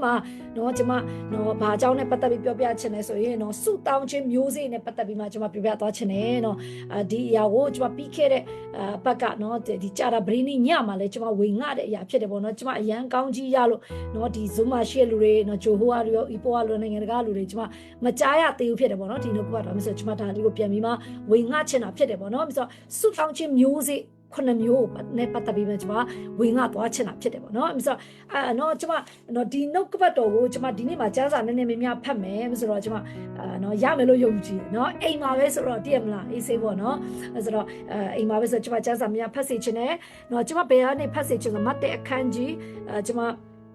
မှာနော်ကျွန်မနော်ဘာကြောင့်နဲ့ပတ်သက်ပြီးပြောပြချင်လဲဆိုရင်နော်ဆုတောင်းခြင်းမျိုးစေ့နဲ့ပတ်သက်ပြီးမှကျွန်မပြောပြသွားချင်တယ်နော်ဒီအရာကိုကျွန်မပြီးခဲ့တဲ့ဘက်ကနော်ဒီကြာတာဗရင်းညမှာလဲကျွန်မဝေငှတဲ့အရာဖြစ်တယ်ပေါ့နော်ကျွန်မအရန်ကောင်းကြီးရလို့နော်ဒီ Zoom မှာရှိတဲ့လူတွေနော်ဂျိုဟိုကလူရော EPO ကလူနိုင်ငံတကာလူတွေကျွန်မမကြားရသေးဘူးဖြစ်တယ်ပေါ့နော်ဒီနှုတ်ကပတ်တော်မျိုးဆိုကျွန်မဒါလေးကိုပြန်ပြီးမှဝေငှချင်တာဖြစ်တယ်ပေါ့နော်ဆိုဆုတောင်းခြင်းမျိုးစေ့ခုနှစ်မျိုးနဲ့ပတ်သက်ပြီးမှကျွန်မဝေငှသွားချင်တာဖြစ်တယ်ပေါ့နော်ဆိုနော်ကျွန်မနော်ဒီနှုတ်ကပတ်တော်ကိုကျွန်မဒီနေ့မှာကျမ်းစာနည်းနည်းများဖတ်မယ်ဆိုတော့ကျွန်မနော်ရမယ်လို့ယုံကြည်နော်အိမ်မှာပဲဆိုတော့တည်ရမလားအေးဆေးပေါ့နော်ဆိုတော့အိမ်မှာပဲဆိုကျွန်မကျမ်းစာများဖတ်စေချင်တယ်နော်ကျွန်မဘယ်ကနေဖတ်စေချင်ဆိုမတ်တဲ့အခန်းကြီးကျွန်မ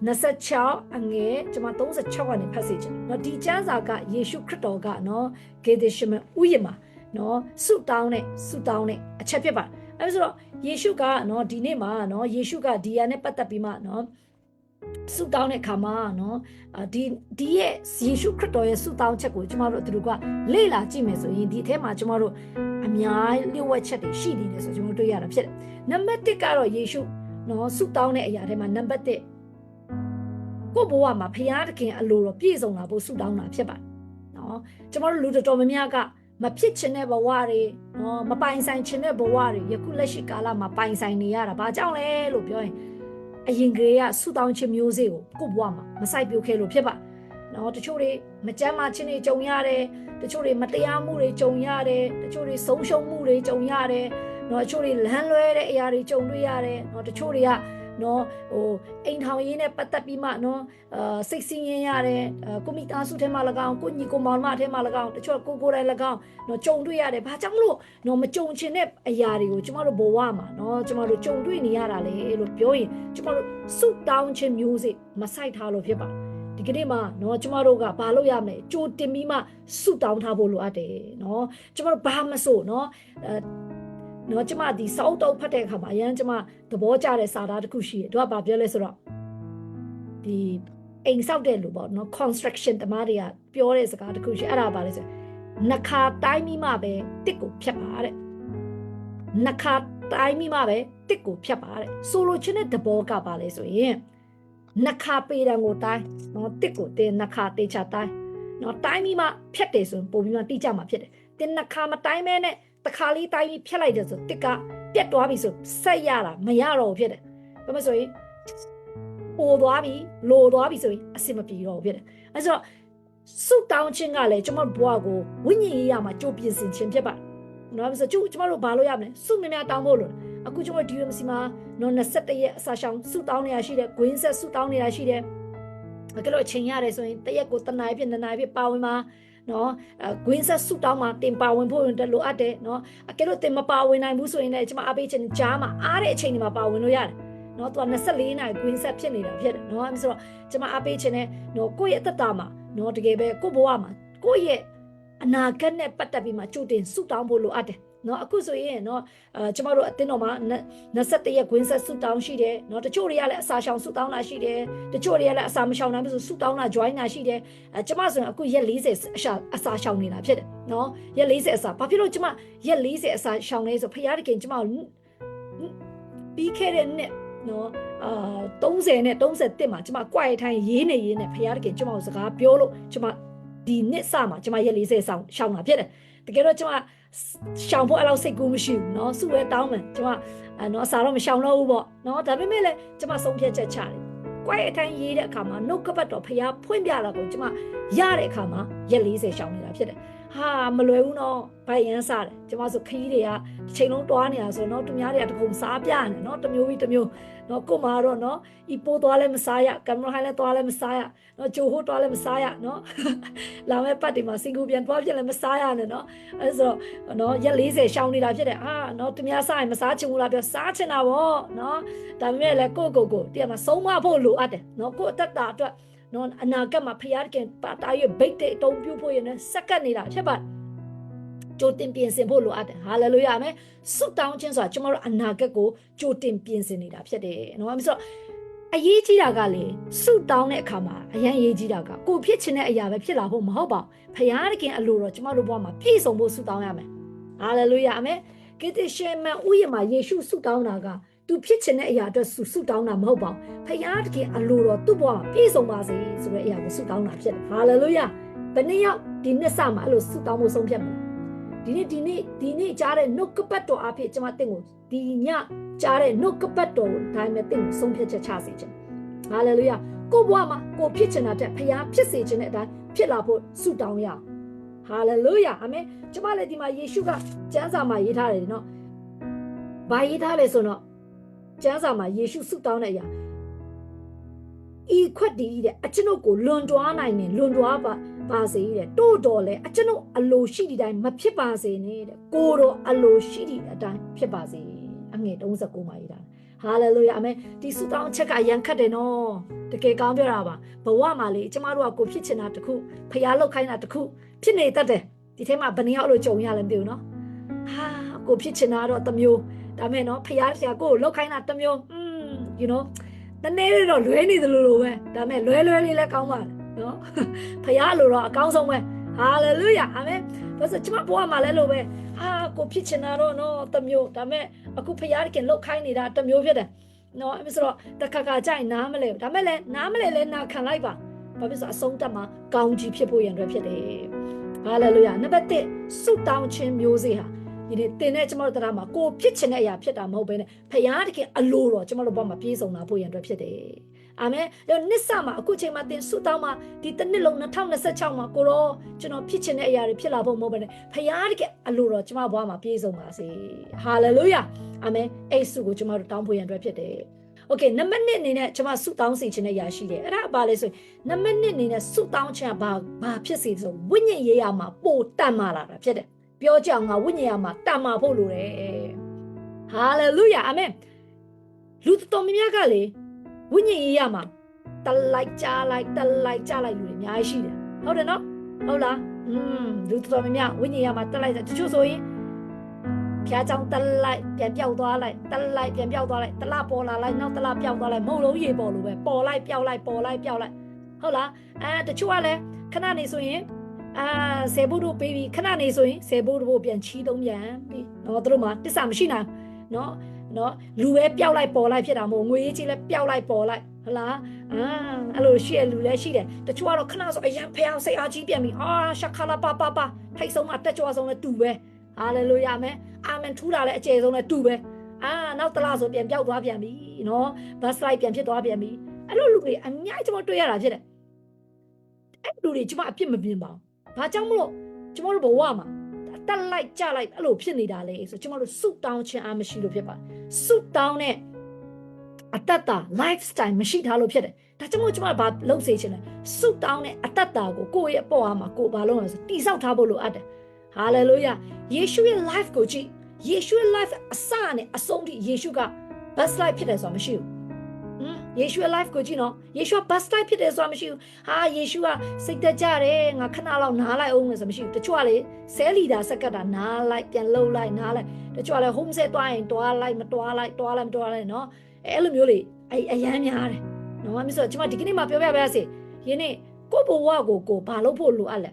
26အငယ်ကျွန်မ36ကနေဖတ်စေချင်တယ်နော်ဒီကျမ်းစာကယေရှုခရစ်တော်ကနော်ဂေဒရှမန်ဥယျာဉ်မှာနော်ဆုတောင်းတဲ့အချက်ဖြစ်ပါအဲ့ဆိုတော့ယေရှုကနော်ဒီနေ့မှာနော်ယေရှုကဒီရနဲ့ပတ်သက်ပြီးမှနော်ဆုတောင်းတဲ့အခါမှာနော်ဒီရဲ့ယေရှုခရစ်တော်ရဲ့ဆုတောင်းချက်ကိုကျမတို့သူတို့ကလေ့လာကြည့်မယ်ဆိုရင်ဒီအထက်မှာကျမတို့အများလျှို့ဝှက်ချက်တွေရှိနေတယ်ဆိုကျွန်တော်တွေ့ရတာဖြစ်တယ်နံပါတ်1ကတော့ယေရှုနော်ဆုတောင်းတဲ့အရာထဲမှာနံပါတ်1ကိုယ့်ဘဝမှာဖခင်တခင်အလိုတော်ပြည့်စုံလာဖို့ဆုတောင်းတာဖြစ်ပါတယ်နော်ကျမတို့လူတော်များများကမဖြစ်ချင်တဲ့ဘဝတွေနော်မပိုင်ဆိုင်ချင်တဲ့ဘဝတွေယခုလက်ရှိကာလမှာပိုင်ဆိုင်နေရတာဘာကြောင့်လဲလို့ပြောရင်အရင်ကလေးကဆုတောင်းခြင်းမျိုးစေ့ကိုဘဝမှာမစိုက်ပျိုးခဲ့လို့ဖြစ်ပါနော်တချို့တွေမကြမ်းမာခြင်းတွေကြုံရတယ်တချို့တွေမတရားမှုတွေကြုံရတယ်တချို့တွေဆုံးရှုံးမှုတွေကြုံရတယ်နော်တချို့တွေလမ်းလွဲတဲ့အရာတွေကြုံတွေ့ရတယ်နော်တချို့တွေကနော်အိမ်ထောင်ရေးနဲ့ပတ်သက်ပြီးမှနော်စိတ်ဆင်းရဲရတယ်ကိုမိသားစုထဲမှာ၎င်းကိုညီကိုမောင်မထဲမှာ၎င်းတချို့ကိုယ်တိုင်၎င်းနော်ကြုံတွေ့ရတယ်ဘာကြောင့်လို့နော်မကြုံချင်တဲ့အရာတွေကိုကျမတို့ဘဝမှာနော်ကျမတို့ကြုံတွေ့နေရတာလေလို့ပြောရင်ကျမတို့ဆုတောင်းခြင်းမျိုးစေ့မဆိုင်ထားလို့ဖြစ်ပါတယ်ဒီကနေ့မှာနော်ကျမတို့ကဘာလုပ်ရမလဲကြိုတင်ပြီးမှဆုတောင်းထားဖို့လိုအပ်တယ်နော်ကျမတို့ဘာမဆိုနော်နော်ကျမဒီစောက်တုပ်ဖတ်တဲ့အခါမှာအရန်ကျမသဘောကျတဲ့စာသားတစ်ခုရှိတယ်သူကဘာပြောလဲဆိုတော့ဒီအိမ်ဆောက်တဲ့လူပေါ့နော် construction တမားတွေကပြောတဲ့စကားတစ်ခုရှိအဲ့ဒါပါလဲဆိုနှခါတိုင်းမိမှပဲတစ်ကိုဖြတ်ပါတဲ့နှခါတိုင်းမိမှပဲတစ်ကိုဖြတ်ပါတဲ့ဆိုလိုချင်တဲ့သဘောကပါလဲဆိုရင်နှခါပေတံကိုတိုင်းနော်တစ်ကိုတင်နှခါတေချာတိုင်းနော်တိုင်းမိမှဖြတ်တယ်ဆိုရင်ပို့ပြီးမှတိကျမှာဖြစ်တယ်တင်နှခါမတိုင်းမဲနဲ့တခါလေးတိုင်းပြီးဖြတ်လိုက်တယ်ဆိုတစ်ကပြတ်သွားပြီဆိုဆက်ရတာမရတော့ဘူးဖြစ်တယ်ဘာမှဆိုရင်ပိုသွားပြီလိုသွားပြီဆိုရင်အဆင်မပြေတော့ဘူးဖြစ်တယ်အဲဆိုတော့ဆုတောင်းခြင်းကလည်းကျွန်တော်ဘဝကိုဝိညာဉ်ရေးရမှာကြိုးပြင်ဆင်ခြင်းဖြစ်ပါနော်ဆိုကျွန်တော်တို့ဘာလို့ရမလဲဆုများတောင်းဖို့လို့အခုကျွန်တော် DMC မှာနော်21ရက်အစာရှောင်ဆုတောင်းနေတာရှိတယ်ဂွင်းဆက်ဆုတောင်းနေတာရှိတယ်အဲ့လိုအချိန်ရတယ်ဆိုရင်တရက်ကိုတနားဖြစ်2နာရီဖြစ်ပါဝင်မှာနော်ဂွင်းဆက်ဆုတောင်းမှာတင်ပါဝင်ဖို့လိုအပ်တယ်နော်အကယ်လို့တင်မပါဝင်နိုင်ဘူးဆိုရင်လည်းကျွန်မအားပေးခြင်းကြားမှာအားတဲ့အချိန်တွေမှာပါဝင်လို့ရတယ်နော်သူက24နာရီဂွင်းဆက်ဖြစ်နေတာဖြစ်တယ်နော်အဲ့ဆိုတော့ကျွန်မအားပေးခြင်းနဲ့နော်ကိုယ့်ရဲ့အသက်တာမှာနော်တကယ်ပဲကိုယ့်ဘဝမှာကိုယ့်ရဲ့အနာဂတ်နဲ့ပတ်သက်ပြီးမှကြိုတင်ဆုတောင်းဖို့လိုအပ်တယ်နော်အခုဆိုရင်နော်ကျွန်တော်တို့အတင်းတော်မှာ21ရက်ဂွင်းဆက်ဆုတောင်းရှိတယ်နော်တချို့တွေကလည်းအစာရှောင်ဆုတောင်းတာရှိတယ်တချို့တွေကလည်းအစာမရှောင်နိုင်ဘူးဆိုဆုတောင်းတာ join တာရှိတယ်ကျွန်မဆိုရင်အခုရက်40အစာရှောင်နေတာဖြစ်တယ်နော်ရက်40အစာဘာဖြစ်လို့ကျွန်မရက်40အစာရှောင်လဲဆိုဖခင်တခင်ကျွန်မပြီးခဲ့တဲ့နှစ်နော်30နဲ့31မှာကျွန်မကြွက်ထိုင်းရေးနဲ့ဖခင်တခင်ကျွန်မကိုစကားပြောလို့ကျွန်မဒီနှစ်စမှာကျွန်မရက်40ရှောင်တာဖြစ်တယ်တကယ်တော့ကျွန်မရှောင်ဖို့အဲ့လောက်စိတ်ကူးမရှိဘူးเนาะစုဝဲတောင်းမယ်ကျွန်မเนาะအစာတော့မရှောင်တော့ဘူးပေါ့เนาะဒါပေမဲ့လည်းကျွန်မဆုံးဖြတ်ချက်ချတယ်။ကြွက်အထိုင်းရေးတဲ့အခါမှာနှုတ်ကပတ်တော်ဖျားဖွင့်ပြတာကိုကျွန်မရတဲ့အခါမှာရက်40ရှောင်နေတာဖြစ်တယ်။ဟာမလွယ်ဘူးเนาะဗိုက်ရန်စားတယ်ကျွန်မဆိုခရီးတွေကတစ်ချိန်လုံးတွားနေတာဆိုเนาะသူများတွေကတကုံစားပြနေเนาะတမျိုးပြီးတမျိုးเนาะကိုမတော့เนาะဤပိုးသွားလဲမစားရကင်မရာဟိုင်းလဲသွားလဲမစားရเนาะဂျိုဟိုသွားလဲမစားရเนาะလာမဲ့ပတ်တွေမှာစင်ကူပြန်သွားပြလဲမစားရနဲ့เนาะအဲဆိုတော့เนาะရက်40ရှောင်နေတာဖြစ်တယ်เนาะသူများစားရင်မစားချင်ဘူးလားပြောစားချင်တာပေါ့เนาะဒါပေမဲ့လည်းကိုတည်းမှာဆုံးမဖို့လိုအပ်တယ်เนาะကိုအသက်တာအတွက်เนาะအနာဂတ်မှာဖျားခင်ပါတာရဲ့ဘိတ်တွေအတုံးပြုတ်ဖို့ရနေစက္ကန့်နေတာဖြစ်ပါကြိုတင်ပြင်ဆင်ဖို့လိုအပ်တယ်ဟာလေလုယာအမေဆုတောင်းခြင်းဆိုတာကျွန်တော်တို့အနာဂတ်ကိုကြိုတင်ပြင်ဆင်နေတာဖြစ်တယ်နော်အဲ့ဆိုတော့အရေးကြီးတာကလေဆုတောင်းတဲ့အခါမှာအရင်အရေးကြီးတာကကိုဖြစ်ချင်တဲ့အရာပဲဖြစ်လာဖို့မဟုတ်ပါဘူးဖခင်တခင်အလိုတော်ကျွန်တော်တို့ဘဝမှာပြည့်စုံဖို့ဆုတောင်းရမယ်ဟာလေလုယာအမေဂေသရှေမန်ဥယျာဉ်မှာယေရှုဆုတောင်းတာက သူဖြစ်ချင်တဲ့အရာအတွက်ဆုတောင်းတာမဟုတ်ပါဘူးဖခင်တကယ်အလိုတော်သူ့ဘဝမှာပြည့်စုံပါစေဆိုတဲ့အရာကိုဆုတောင်းတာဖြစ်တယ်ဟာလေလုယာဘယ်နှစ်ယောက်ဒီနှစ်စမှာအဲ့လိုဆုတောင်းဖို့ဆုံးဖြတ်မလဲဒီနေ့ကြားတဲ့နှုတ်ကပတ်တော်အဖြစ်ကျွန်မတင့်ကိုဒီညကြားတဲ့နှုတ်ကပတ်တော်ကိုဒါမှမဟုတ်တင့်ကိုဆုံးဖြတ်ချက်ချစေခြင်းဟာလေလုယာကိုဘဝမှာကိုဖြစ်ချင်တာတဲ့ဖခင်ဖြစ်စေခြင်းတဲ့အတိုင်းဖြစ်လာဖို့ဆုတောင်းရအောင်ဟာလေလုယာအာမင်ကျွန်မလည်းဒီမှာယေရှုကကျမ်းစာမှာရေးထားတယ်နော်ဘာရေးထားလဲဆိုတော့ကျမ်းစာမှာယေရှုဆုတောင်းတဲ့အရာဤခွက်တည်တဲ့အကျွန်ုပ်ကိုလွန်တွားနိုင်တယ်လွန်တွားပါစေတဲ့တို့တော်လဲအကျွန်ုပ်အလိုရှိတဲ့အတိုင်းမဖြစ်ပါစေနဲ့တဲ့ကိုတော်အလိုရှိတဲ့အတိုင်းဖြစ်ပါစေအငယ်39မှာရေးထားဟာလေလုယာအာမင်ဒီဆုတောင်းချက်ကရန်ခတ်တယ်နော်တကယ်ကောင်းပြောတာပါဘဝမှာလေကျမတို့ကကိုဖြစ်ချင်တာတခုဖျားလောက်ခိုင်းတာတခုဖြစ်နေတတ်တယ်ဒီထဲမှာဘယ်နှယောက်လို့ကြုံရလဲမသိဘူးနော်ဟာကိုဖြစ်ချင်တာတော့တစ်မျိုးဒါမဲ့နော်ဖျားကိုလောက်ခိုင်းတာတစ်မျိုးyou know တနေ့တော့လွဲနေသလိုလိုပဲဒါမဲ့လွဲလေးလည်းကောင်းပါနော်ဖျားလိုတော့အကောင်းဆုံးပဲဟာလေလုယာအာမင်ဘာလို့ကျမဘဝမှာလဲလို့ပဲဟာကိုဖြစ်ချင်တာတော့နော်တစ်မျိုးဒါမဲ့အခုဖျားခင်လောက်ခိုင်းနေတာတစ်မျိုးဖြစ်တယ်နော်အဲ့ဆိုတော့တခါကြိုင်နားမလဲဒါမဲ့လည်းနားမလဲလဲနာခံလိုက်ပါဘာဖြစ်ဆိုအဆုံးတက်မှာကောင်းကြီးဖြစ်ဖို့ရန်အတွက်ဖြစ်တယ်ဟာလေလုယာနံပါတ်1ဆုတောင်းခြင်းမျိုးစေ့ဟာဒီနေ့တင်တဲ့ကျမတို့တရားမှာကိုဖြစ်ချင်တဲ့အရာဖြစ်တာမဟုတ်ဘဲနဲ့ဖခင်တခင်အလိုတော်ကျမတို့ဘောမှာပြေးဆုံးလာဖို့ရန်အတွက်ဖြစ်တယ်အာမင်ဒါနှစ်စမှာအခုချိန်မှာတင်ဆုတောင်းမှာဒီတစ်နှစ်လုံး2026မှာကိုရောကျွန်တော်ဖြစ်ချင်တဲ့အရာတွေဖြစ်လာဖို့မဟုတ်ဘဲနဲ့ဖခင်တခင်အလိုတော်ကျမဘောမှာပြေးဆုံးပါစေဟာလေလုယာအာမင်အဲ့ဆုကိုကျမတို့တောင်းဖို့ရန်အတွက်ဖြစ်တယ်โอเคနံပါတ်1အနေနဲ့ကျွန်မဆုတောင်းစီခြင်းနဲ့ရရှိတယ်အဲ့ဒါဘာလဲဆိုရင်နံပါတ်1အနေနဲ့ဆုတောင်းခြင်းကဘာဖြစ်စီဆိုဝိညာဉ်ရေးရမှာပို့တတ်မှလာတာဖြစ်တယ်ပြောကြအောင်ငါဝိညာဉ်ရမှာတတ်မှဖို့လိုတယ်ဟာလေလုယာအာမင်လူတော်များများကလေဝိညာဉ်ရေးရမှာတလိုက်ကြားလိုက်လူတွေအများကြီးရှိတယ်ဟုတ်တယ်နော်ဟုတ်လားလူတော်များများဝိညာဉ်ရမှာတလိုက်တချို့ဆိုရင်ဖျားကြောင်တလိုက်ပြန်ပြောက်သွားလိုက်တလိုက်ပြန်ပြောက်သွားလိုက်တလပေါ်လာလိုက်နောက်တလပြောက်သွားလိုက်မုံလုံးရေပေါ်လို့ပဲပေါ်လိုက်ပြောက်လိုက်ဟုတ်လားတချို့ကလည်းခဏနေဆိုရင်ဆယ်ဘုတ်တို့ပေးပြီးခဏနေဆိုရင်ဆယ်ဘုတ်တို့ပြန်ချီးသုံးပြန်ပြီးတော့တို့မှာတစ္ဆာမရှိနိုင်နော်လူပဲပြောက်လိုက်ပေါ်လိုက်ဖြစ်တာမဟုတ်ငွေကြီးလည်းပြောက်လိုက်ပေါ်လိုက်ဟုတ်လားအဲ့လိုရှိရလူလည်းရှိတယ်တချို့ကတော့ခဏဆိုအရင်ဖျားစိတ်အားကြီးပြန်ပြီးရှက်ခါလာပါထိုက်ဆုံးမှတက်ကြွဆုံးလည်းတူပဲဟာလေလုယာအာမင်အာမင်ထူးတာလည်းအကျယ်ဆုံးလည်းတူပဲနောက်တလားဆိုပြန်ပြောက်သွားပြန်ပြီနော်ဘတ်စလိုက်ပြန်ဖြစ်သွားပြန်ပြီအဲ့လိုလူတွေအများကြီးကျွန်တော်တွေ့ရတာဖြစ်တယ်အဲ့လူတွေကျွန်မအပြစ်မမြင်ပါဘူးဘာကြောင့်မလို့ကျွန်တော်တို့ဘဝမှာတက်လိုက်ကြလိုက်အဲ့လိုဖြစ်နေတာလေဆိုကျွန်တော်တို့ဆုတောင်းခြင်းအားမရှိလို့ဖြစ်ပါဆုတောင်းတဲ့အတ္တ lifestyle မရှိထားလို့ဖြစ်တယ်ဒါကြောင့်မို့ကျွန်မဘာလုပ်စေချင်လဲဆုတောင်းတဲ့အတ္တကိုကိုယ့်ရဲ့အပေါ်အားမှာကိုဘာလုပ်လဲဆိုတိဆောက်ထားဖို့လိုအပ်တယ်ဟာလေလုယာယေရှုရဲ့ life ကိုကြည့်ယေရှုရဲ့ life အစနဲ့အဆုံးထိယေရှုက best life ဖြစ်တယ်ဆိုတာမရှိဘူးယေရှုရဲ့ life ကိုကြည့်နော်ယေရှုက best life ဖြစ်တယ်ဆိုတာမရှိဘူးယေရှုကစိတ်တက်ကြတယ်ငါခဏလောက်နားလိုက်အောင်ဆိုမရှိဘူးတချို့ကလေဆဲလီတာစက်ကတာနားလိုက်ပြန်လှုပ်လိုက်နားလိုက်တချို့ကလေ home set တွားရင်တွားလိုက်မတွားလိုက်နော်အဲ့လိုမျိုးလေအရန်များတယ်နော်မဆိုကျွန်မဒီကနေ့မှပြောပြပါစေယင်းနေ့ကိုဘဝကိုဘာလုပ်ဖို့လိုအပ်လဲ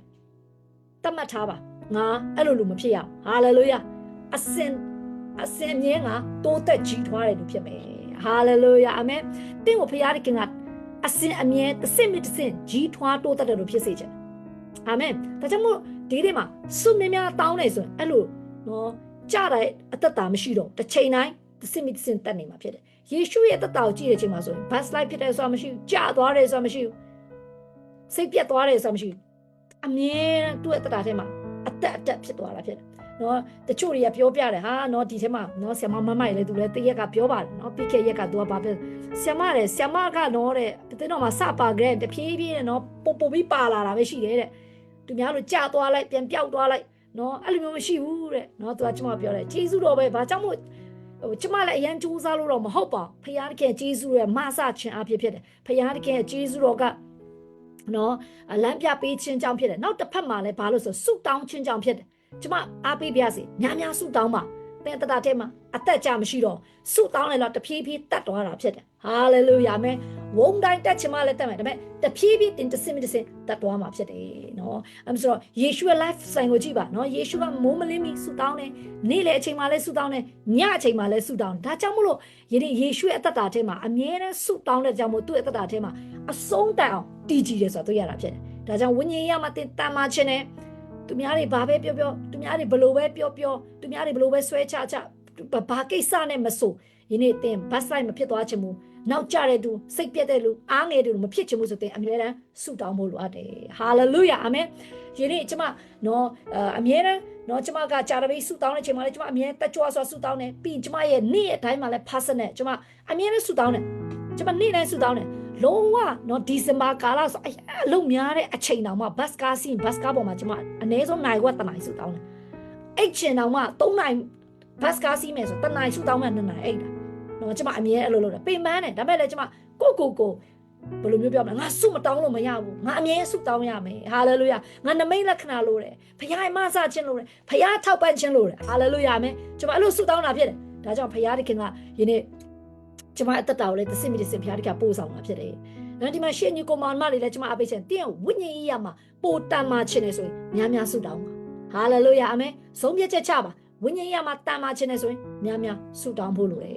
တတ်မှတ်ထားပါငါအဲ့လိုလူမဖြစ်ရဟာလေလုယာအစင်မြဲငါတိုးတက်ကြီးထွားတယ်လို့ဖြစ်မယ်ဟာလေလုယာအာမင်တင့်ကိုဖခင်ကအစင်အမြဲတစ်စင်ကြီးထွားတိုးတက်တယ်လို့ဖြစ်စေချင်အာမင်ဒါကြောင့်မို့ဒီနေ့မှာစုမြများတောင်းနေဆိုရင်အဲ့လိုနော်ကြားတဲ့အသက်တာမရှိတော့တစ်ချိန်တိုင်းတစ်စင်တက်နေမှာဖြစ်တယ်ယေရှုရဲ့သက်တာကိုကြည့်တဲ့အချိန်မှာဆိုရင် bus life ဖြစ်တယ်ဆိုတာမရှိဘူးကြာသွားတယ်ဆိုတာမရှိဘူးစိတ်ပြတ်သွားတယ်ဆိုတာမရှိဘူးအမြဲသူ့ရဲ့သက်တာထဲမှာအသက်ဖြစ်သွားတာဖြစ်တယ်နော်တချို့တွေကပြောပြတယ်ဟာနော်ဒီထဲမှာနော်ဆရာမမမိုက်လေသူလည်းတရက်ကပြောပါတယ်နော်ပြီးခဲ့ရက်ကသူကဘာပြောဆရာမကနော်တဲ့တဲ့တော့မှစပါကြတဲ့တဖြည်းဖြည်းနဲ့နော်ပိုပြီးပါလာတာပဲရှိတယ်တဲ့သူများတို့ကြာသွားလိုက်ပြန်ပြောက်သွားလိုက်နော်အဲ့လိုမျိုးမရှိဘူးတဲ့နော်သူကကျွန်မပြောတယ်ဂျေဇုတော်ပဲဘာကြောင့်မို့ကျွန်မလည်းအရင်စူးစမ်းလို့တော့မဟုတ်ပါဖခင်တခင်ဂျေဇုရဲ့မဆခြင်းအဖြစ်ဖြစ်တယ်ဖခင်တခင်ဂျေဇုတော်ကနော်လမ်းပြပေးခြင်းကြောင့်ဖြစ်တယ်နောက်တစ်ဖက်မှာလည်းဘာလို့ဆိုဆုတောင်းခြင်းကြောင့်ဖြစ်တယ်ကျွန်မအားပေးပြစေများဆုတောင်းပါတဲ့တတထဲမှာအသက်ကြမရှိတော့ဆုတောင်းလိုက်တော့တဖြည်းဖြည်းတတ်သွားတာဖြစ်တယ် ဟာလေလုယာအာမင်ဝုန်းတိုင်းတက်ချင်မှလည်းတက်မယ်ဒါပေမဲ့တဖြည်းဖြည်းတင်တစင်တစင်တက်သွားမှာဖြစ်တယ်နော်အဲ့ဆိုတော့ယေရှုရဲ့ life ဆိုင်ကိုကြည့်ပါနော်ယေရှုကမိုးမလင်းမီဆူတောင်းတယ်နေ့လေအချိန်မှလည်းဆူတောင်းတယ်ညအချိန်မှလည်းဆူတောင်းတယ်ဒါကြောင့်မို့လို့ယနေ့ယေရှုရဲ့အသက်တာထဲမှာအမြဲတမ်းဆူတောင်းတဲ့ကြောင့်မို့သူ့ရဲ့အသက်တာထဲမှာအဆုံးတိုင်အောင်တည်ကြည်တယ်ဆိုတာတွေ့ရတာဖြစ်တယ်ဒါကြောင့်ဝိညာဉ်ရေးမှာတင်တန်မာခြင်းနဲ့သူများတွေဘာပဲပြောသူများတွေဘလို့ပဲပြောသူများတွေဘလို့ပဲဆွဲချဘာကိစ္စနဲ့မဆိုယနေ့တင်ဘတ်ဆိုင်မဖြစ်သွားချင်ဘူးနောက်ကြတဲ့သူစိတ်ပြတ်တဲ့လူအားငယ်တဲ့လူမဖြစ်ချင်ဘူးဆိုတဲ့အမြဲတမ်းဆုတောင်းဖို့လိုအပ်တယ်ဟာလေလုယာအာမင်ယနေ့ကျမနော်အမြဲတမ်းနော်ကျမကကြာတပိဆုတောင်းတဲ့ချိန်မှာလည်းကျမအမြဲတက်ကြွစွာဆုတောင်းတယ်ပြီးကျမရဲ့နေ့အတိုင်းမှာလည်း personal ကျမအမြဲတမ်းဆုတောင်းတယ်ကျမနေ့တိုင်းဆုတောင်းတယ်လုံးဝနော်ဒီဇင်ဘာကာလဆိုအလုံးများတဲ့အချိန်တောင်မှဘတ်ကားစီးဘတ်ကားပေါ်မှာကျမအနည်းဆုံးနိုင်ဝက်တနိုင်ဆုတောင်းတယ်အဲ့ချိန်တောင်မှ3နိုင်ဘတ်ကားစီးမယ်ဆိုတနိုင်ဆုတောင်းမှ2နိုင်အဲ့ဒါနော်ကျမအမြဲအဲ့လိုလုပ်တယ်ပင်ပန်းတယ်ဒါပေမဲ့လည်းကျမကိုဘယ်လိုမျိုးပြောမလဲငါဆုမတောင်းလို့မရဘူးငါအမြဲဆုတောင်းရမယ်ဟာလေလုယာငါနမိတ်လက္ခဏာလို့တယ်ဖခင်ရဲ့မဆခြင်းလို့တယ်ဖခင်ထောက်ပံ့ခြင်းလို့တယ်ဟာလေလုယာမယ်ကျမအဲ့လိုဆုတောင်းတာဖြစ်တယ်ဒါကြောင့်ဖခင်တခင်ကယနေ့ကျမအသက်တာကိုလည်းတစင်ဖခင်တခင်ပို့ဆောင်တာဖြစ်တယ်နော်ဒီမှာရှေ့ညီကိုမောင်မလေးလည်းကျမအပိတ်ခြင်းတင်းဝိညာဉ်ရေးရမှာပိုတန်မာခြင်းနဲ့ဆိုရင်များဆုတောင်းပါဟာလေလုယာအာမင်ဆုံးဖြတ်ချက်ချပါဝိညာဉ်ရေးရမှာတန်မာခြင်းနဲ့ဆိုရင်များဆုတောင်းဖို့လိုတယ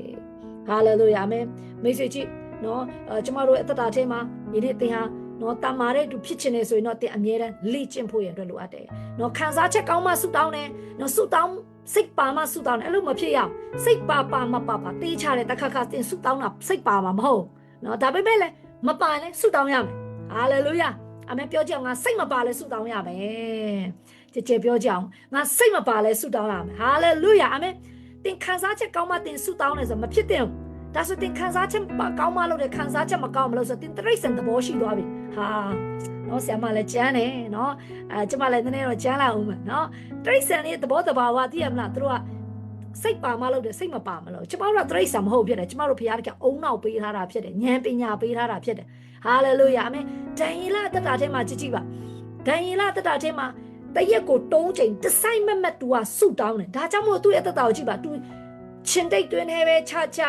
်ဟာလေလုယာအာမင်မိတ်ဆွေကြီးနော်ကျမတို့အသက်တာထဲမှာဒီနေ့သင်ဟာနော်တန်မာတဲ့သူဖြစ်ချင်နေဆိုရင်တော့သင်အမြဲတမ်းလေ့ကျင့်ဖို့ရအတွက်လိုအပ်တယ်နော်ခံစားချက်ကောင်းမှဆုတောင်းတယ်နော်ဆုတောင်းစိတ်ပါမှဆုတောင်းတယ်အဲ့လိုမဖြစ်ရအောင်စိတ်ပါမပါတေးချတဲ့တခါသင်ဆုတောင်းတာစိတ်ပါမှာမဟုတ်နော်ဒါပေမဲ့လည်းမပါလဲဆုတောင်းရမယ်ဟာလေလုယာအာမင်ပြောကြအောင်ငါစိတ်မပါလဲဆုတောင်းရမယ်ကြည်ပြောကြအောင်ငါစိတ်မပါလဲဆုတောင်းရမယ်ဟာလေလုယာအာမင်သင်ခံစားချက်ကောင်းမှသင်ဆုတောင်းတယ်ဆိုမဖြစ်တဲ့ဒါဆိုတင်ခံစားချက်ကောင်းမလို့တဲ့ခံစားချက်မကောင်းမလို့ဆိုတင်တရိတ်စံသဘောရှိသွားပြီဟာနော်ဆရာမလည်းကျန်းတယ်နော်ကျမလည်းနည်းနည်းတော့ကျန်းလာအောင်မယ်နော်တရိတ်စံလေးသဘောတဘာဝသိရမလားသူတို့ကစိတ်ပါမလို့တဲ့စိတ်မပါမလို့ကျမတို့ကတရိတ်စံမဟုတ်ဖြစ်တယ်ကျမတို့ဖခင်ကအုံနောက်ပေးထားတာဖြစ်တယ်ဉာဏ်ပညာပေးထားတာဖြစ်တယ်ဟာလေလုယာအာမင်ဒံယေလတက်တာထဲမှာကြည့်ပါဒံယေလတက်တာထဲမှာတရက်ကို3ချိန်တဆိုင်မက်သူကဆုတောင်းတယ်ဒါကြောင့်မို့သူ့ရဲ့တက်တာကိုကြည့်ပါသူချင်းတိတ်တွင်းထဲပဲချ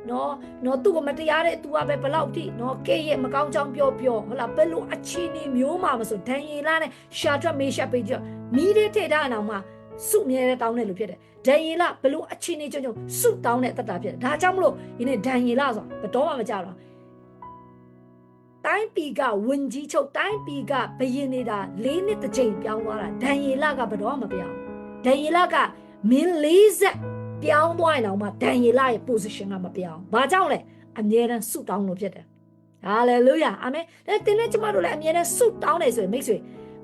နော်သူ့ကိုမတရားတဲ့သူကပဲဘလောက်ထိနော်ကဲရဲ့မကောင်းကြောင်းပြောဟုတ်လားဘယ်လိုအခြေအနေမျိုးမှမဆိုဒံယေလနဲ့ရှာထွက်မေရှက်ပေးကြမိတဲ့ထေတာအောင်မှစုမြဲတောင်းတယ်လို့ဖြစ်တယ်ဒံယေလဘယ်လိုအခြေအနေကြောင့်စုတောင်းတဲ့တတ်တာဖြစ်တယ်ဒါကြောင့်မလို့ဒီနေ့ဒံယေလဆိုဘယ်တော့မှမကြတော့တိုင်းပြည်ကဝင်ကြီးချုပ်တိုင်းပြည်ကဘယင်နေတာ၄နှစ်တစ်ချိန်ပြောင်းသွားတာဒံယေလကဘယ်တော့မှမပြောင်းဒံယေလကမင်း40ပြောင်းသွားရင်တော့မှဒံယေလရဲ့ position ကမပြောင်းဘာကြောင့်လဲအမြဲတမ်းဆုတောင်းလို့ဖြစ်တယ်ဟာလေလုယာအာမင်တင်းနဲ့ကျမတို့လည်းအမြဲတမ်းဆုတောင်းတယ်ဆိုရင်မိတ်ဆွေ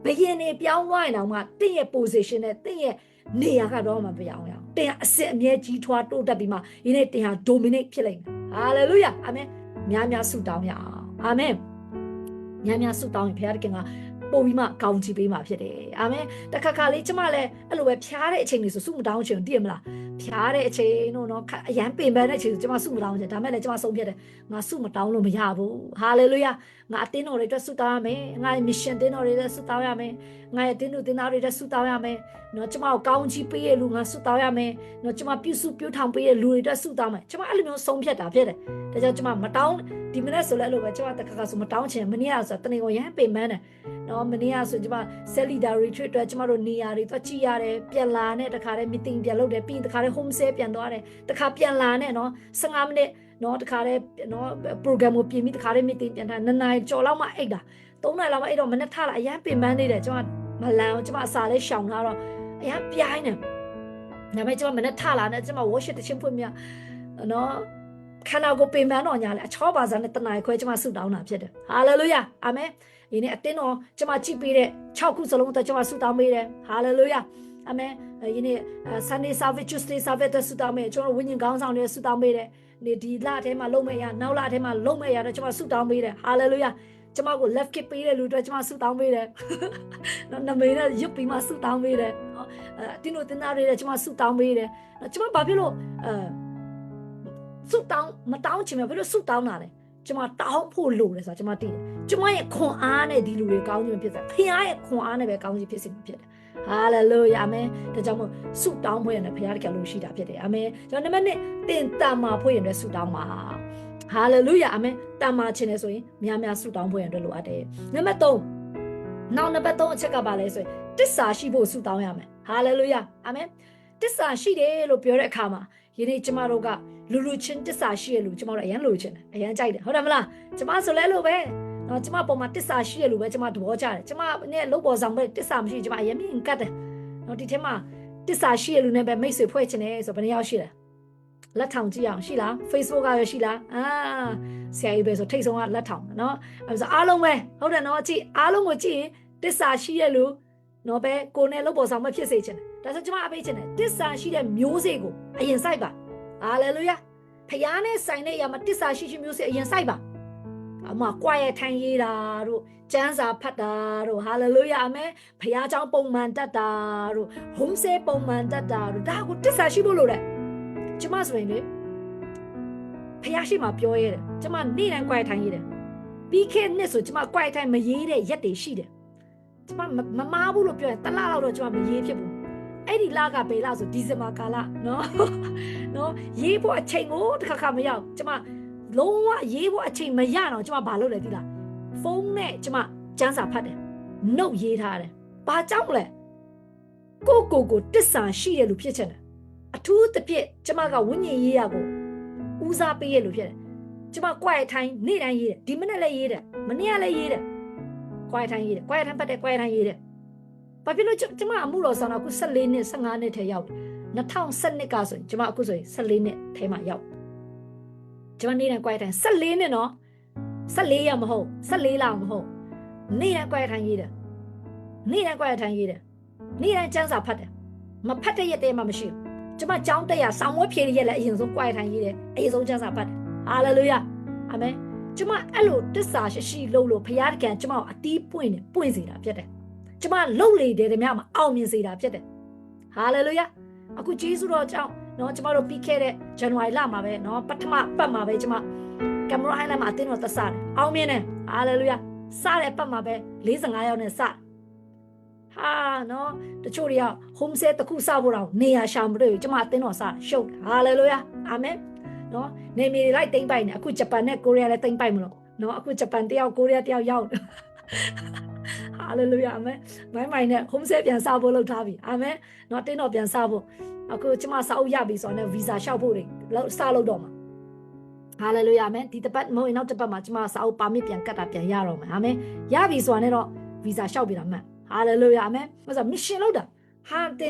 ဘယင်နေပြောင်းသွားရင်တော့မှတင့်ရဲ့ position နဲ့တင့်ရဲ့နေရာကတော့မပြောင်းရအောင်တင်ဟာအစစ်အမြဲကြီးထွားတိုးတက်ပြီးမှဒီနေ့တင်ဟာ dominate ဖြစ်လိမ့်မယ်ဟာလေလုယာအာမင်များဆုတောင်းရအောင်အာမင်များဆုတောင်းရင်ဘုရားသခင်ကပို့ပြီးမှကောင်းချီးပေးမှာဖြစ်တယ်အာမင်တခါလေးကျမလည်းအဲ့လိုပဲဖျားတဲ့အချိန်တွေဆိုစုမတောင်းချင်သိရမလားဖျားတဲ့အချိန်တို့နော်အရန်ပင်ပန်းတဲ့အချိန်ဆိုကျမစုမတောင်းချင်ဒါမဲ့လည်းကျမဆုံးဖြတ်တယ်ငါစုမတောင်းလို့မရဘူးဟာလေလုယာငါအတင်းတော်တွေအတွက်စုတောင်းရမယ်ငါရဲ့ mission တင်းတော်တွေအတွက်စုတောင်းရမယ်ငါရဲ့တင်းတို့တင်းသားတွေအတွက်စုတောင်းရမယ်နော်ကျမကိုကောင်းချီးပေးရလူငါစုတောင်းရမယ်နော်ကျမပြုထောင်ပေးရလူတွေအတွက်စုတောင်းမယ်ကျမအဲ့လိုမျိုးဆုံးဖြတ်တာဖြစ်တယ်ဒါကြောင့်ကျမမတောင်းဒီမနေ့ဆိုလည်းအဲ့လိုပဲကျမတခါဆိုမတောင်းချင်မနေ့ကဆိုတနေ့ကိုရမ်းပင်ပန်းတယ်နော်မနေ့ကဆိုကျမ Celida retreat အတွက်ကျမတို့နေရာတွေသွားကြည့်ရတယ်ပြန်လာနဲ့တခါတည်း meeting ပြန်လုပ်တယ်ပြီးတခါတည်း home stay ပြန်သွားတယ်တခါပြန်လာနဲ့နော်15မိနစ်နော်တခါတည်းနော် program ကိုပြင်ပြီးတခါတည်း meeting ပြန်ထား2နာရီကြော်လောက်မှအိတ်တာ3နာရီလောက်မှအိတ်တော့မနေ့ထားလာအရန်ပင်ပန်းနေတယ်ကျမမလန်ကျမအစာလေးရှောင်ထားတော့အရန်ပြိုင်းနေဒါပေမဲ့ကျမမနေ့ထားလာနဲ့ကျမ worship တချင်းဖွင့်မြနော်ခန္ဓာကိုယ်ပင်ပန်းတော့ညာလေအချောပါစားနဲ့တနားခွဲကျမဆုတောင်းတာဖြစ်တယ်ဟာလေလုယာအာမင်ဒီနေ့အတင်းတော်ကျမကြည့်ပေးတဲ့6ခုစလုံးတော့ကျမဆုတောင်းပေးတယ်ဟာလေလုယာအာမင်ဒီနေ့ Sunday service Tuesday service ဆုတောင်းပေးကျွန်တော်ဝိညာဉ်ကောင်းဆောင်တွေဆုတောင်းပေးတယ်ဒီလထဲမှာလုံးမဲ့ရနောက်လထဲမှာလုံးမဲ့ရတော့ကျမဆုတောင်းပေးတယ်ဟာလေလုယာကျမကို left kick ပေးတဲ့လူတွေကျမဆုတောင်းပေးတယ်နော်နမေနဲ့ရုပ်ပြီးမှဆုတောင်းပေးတယ်နော်တင်းတို့တင်းသားတွေကျမဆုတောင်းပေးတယ်ကျမဘာဖြစ်လို့ဆုတောင်းမတောင်းချင်ဘူးဘာလို့ဆုတောင်းတာလဲကျမတောင်းဖို့လိုတယ်ဆိုတာကျမသိတယ်ကျမရဲ့ခွန်အားနဲ့ဒီလူတွေကောင်းခြင်းဖြစ်တယ်ဖခင်ရဲ့ခွန်အားနဲ့ပဲကောင်းခြင်းဖြစ်စေမှာဖြစ်တယ်ဟာလေလုယာအာမင်ဒါကြောင့်မို့ဆုတောင်းဖို့ရတဲ့ဘုရားတခင်လို့ရှိတာဖြစ်တယ်အာမင်ကျွန်တော်နံပါတ်1တင်တမာဖို့ရတဲ့ဆုတောင်းပါ ဟာလေလုယာအာမင်တန်မာခြင်းနဲ့ဆိုရင်များများဆုတောင်းဖို့ရန်အတွက်လိုအပ်တယ်နံပါတ်3နောက်နံပါတ်3အချက်ကပါလဲဆိုရင်တစ္ဆာရှိဖို့ဆုတောင်းရမယ်ဟာလေလုယာအာမင်တစ္ဆာရှိတယ်လို့ပြောတဲ့အခါမှာယနေ့ကျမတို့ကလူချင်းတစ္ဆာရှိရလို့ကျမတို့အရန်လိုချင်တယ်အရန်ကြိုက်တယ်ဟုတ်တယ်မလားကျမဆိုလဲလို့ပဲနော်ကျမပေါ်မှာတစ္ဆာရှိရလို့ပဲကျမသဘောကျတယ်ကျမနဲ့လုပ်ပေါ်ဆောင်ပဲတစ္ဆာမရှိကျမအရန်မြင်ကတ်တယ်နော်ဒီထဲမှာတစ္ဆာရှိရလို့နဲ့ပဲမိတ်ဆွေဖွဲ့ချင်တယ်ဆိုဘယ်နှယောက်ရှိလဲလက်ထောင်ကြည့်အောင်ရှိလား Facebook ကရရှိလားဆရာကြီးပဲဆိုထိတ်ဆုံးကလက်ထောင်နော်အဲဆိုအားလုံးပဲဟုတ်တယ်နော်ကြည့်အားလုံးကိုကြည့်ရင်တစ္ဆာရှိရလို့နော်ပဲကိုနဲ့လုပ်ပေါ်ဆောင်မဖြစ်စေချင်တယ်ဒါဆိုကျမအပေးချင်တယ်တစ္ဆာရှိတဲ့မျိုးစေ့ကိုအရင်စိုက်ပါဟာလေလုယာဖခင်နဲ့ဆိုင်တဲ့အရာမှာတစ္ဆာရှိခြင်းမျိုးစေ့အရင်စိုက်ပါအမကွာရထိုင်ရေးတာတို့ကျမ်းစာဖတ်တာတို့ဟာလေလုယာအမေဖခင်เจ้าပုံမှန်တတ်တာတို့ဟုံးဆဲပုံမှန်တတ်တာတို့ဒါကိုတစ္ဆာရှိဖို့လိုတယ်ကျမဆိုရင်လေဖခင်ရှိမှပြောရတယ်ကျမနေ့တိုင်းကွာရထိုင်ရေးတယ်ပြီးခဲ့နှစ်ဆိုကျမကွာရထိုင်မရေးတဲ့ရက်တွေရှိတယ်ကျမမမားဘူးလို့ပြောရင်တလလောက်တော့ကျမမရေးဖြစ်ဘူးအဲ့ဒီလကဘယ်လဆိုဒီဇင်ဘာကာလနော်ရေးဖို့အချိန်ကိုတစ်ခါမရောက်ကျမလုံးဝရေးဖို့အချိန်မရတော့ကျမဘာလုပ်လဲသိလားဖုန်းနဲ့ကျမကျန်းစာဖတ်တယ်နှုတ်ရေးထားတယ်ဘာကြောင့်လဲကိုတစ္ဆာရှိရလို့ဖြစ်ချင်တယ်အထူးသဖြင့်ကျမကဝိညာဉ်ရေးရကိုဦးစားပေးရလို့ဖြစ်တယ်ကျမကွာရထိုင်နေ့တိုင်းရေးတယ်ဒီမနေ့လည်းရေးတယ်မနေ့ကလည်းရေးတယ်ကွာရထိုင်ရေးတယ်ကွာရထိုင်ပတ်တယ်ကွာရထိုင်ရေးတယ်ဘာဖြစ်လို့ကျမအမှုတော်ဆောင်တော့အခု14နှစ်15နှစ်ထဲရောက်2012ကဆိုရင်ကျမအခုဆိုရင်14နှစ်ထဲမှာရောက်ကျမနေ့တိုင်းကွာရထိုင်14နှစ်နော်14ရက်မဟုတ်14လမဟုတ်နေ့တိုင်းကွာရထိုင်ရေးတယ်နေ့တိုင်းကွာရထိုင်ရေးတယ်နေ့တိုင်းကျမ်းစာဖတ်တယ်မဖတ်တဲ့ရက်တည်းမှမရှိဘူးကျမကြောင်းတက်ရဆောင်းဝဲဖြေရက်လည်းအရင်ဆုံးကွာရထိုင်ရေးတယ်အရင်ဆုံးကျမ်းစာဖတ်တယ်ဟာလေလုယာအာမင်ကျမအဲ့လိုတစ္ဆာရှိလို့ဘုရားတခင်ကျမကိုအတီးပွင့်စေတာဖြစ်တယ်ကျမလှုပ်လေတယ်တည်းများမှာအောင်မြင်စေတာဖြစ်တယ်ဟာလေလုယာအခုဂျေဇုတော်ကြောင့်နော်ကျမတို့ပြီးခဲ့တဲ့ဇန်နဝါရီလမှာပဲနော်ပထမပတ်မှာပဲကျမကင်မရာဟိုင်းလိုက်မှာအတင်းတော်သက်စားတယ်အောင်မြင်တယ်ဟာလေလုယာစားတဲ့ပတ်မှာပဲ45ယောက်နဲ့စဟာနော်တချို့တွေက home set တစ်ခုစဖို့တော့နေရာရှာမတွေ့ဘူးကျမအတင်းတော်စရှုပ်ဟာလေလုယာအာမင်နော်နေမြေတွေလိုက်တိမ့်ပိုက်နေအခုဂျပန်နဲ့ကိုရီးယားလည်းတိမ့်ပိုက်မလို့နော်အခုဂျပန်တယောက်ကိုရီးယားတယောက်ရောက်ဟာလေလုယာအာမင်မိုင်းနဲ့ home set ပြန်စဖို့လုပ်ထားပြီအာမင်နော်တင်းတော်ပြန်စဖို့အခုကျမစာအုပ်ရပြီဆိုတော့ visa လျှောက်ဖို့တွေစလုပ်တော့မှာဟာလေလုယာအာမင်ဒီတစ်ပတ်မဟုတ်ရင်နောက်တစ်ပတ်မှာကျမစာအုပ်ပါမစ်ပြန်ကတ်တာပြန်ရတော့မှာအာမင်ရပြီဆိုတာနဲ့တော့ visa လျှောက်ပြီလားမှန်ဟာလေလုယာအာမင်ဆိုတော့ mission လုပ်တာဟာ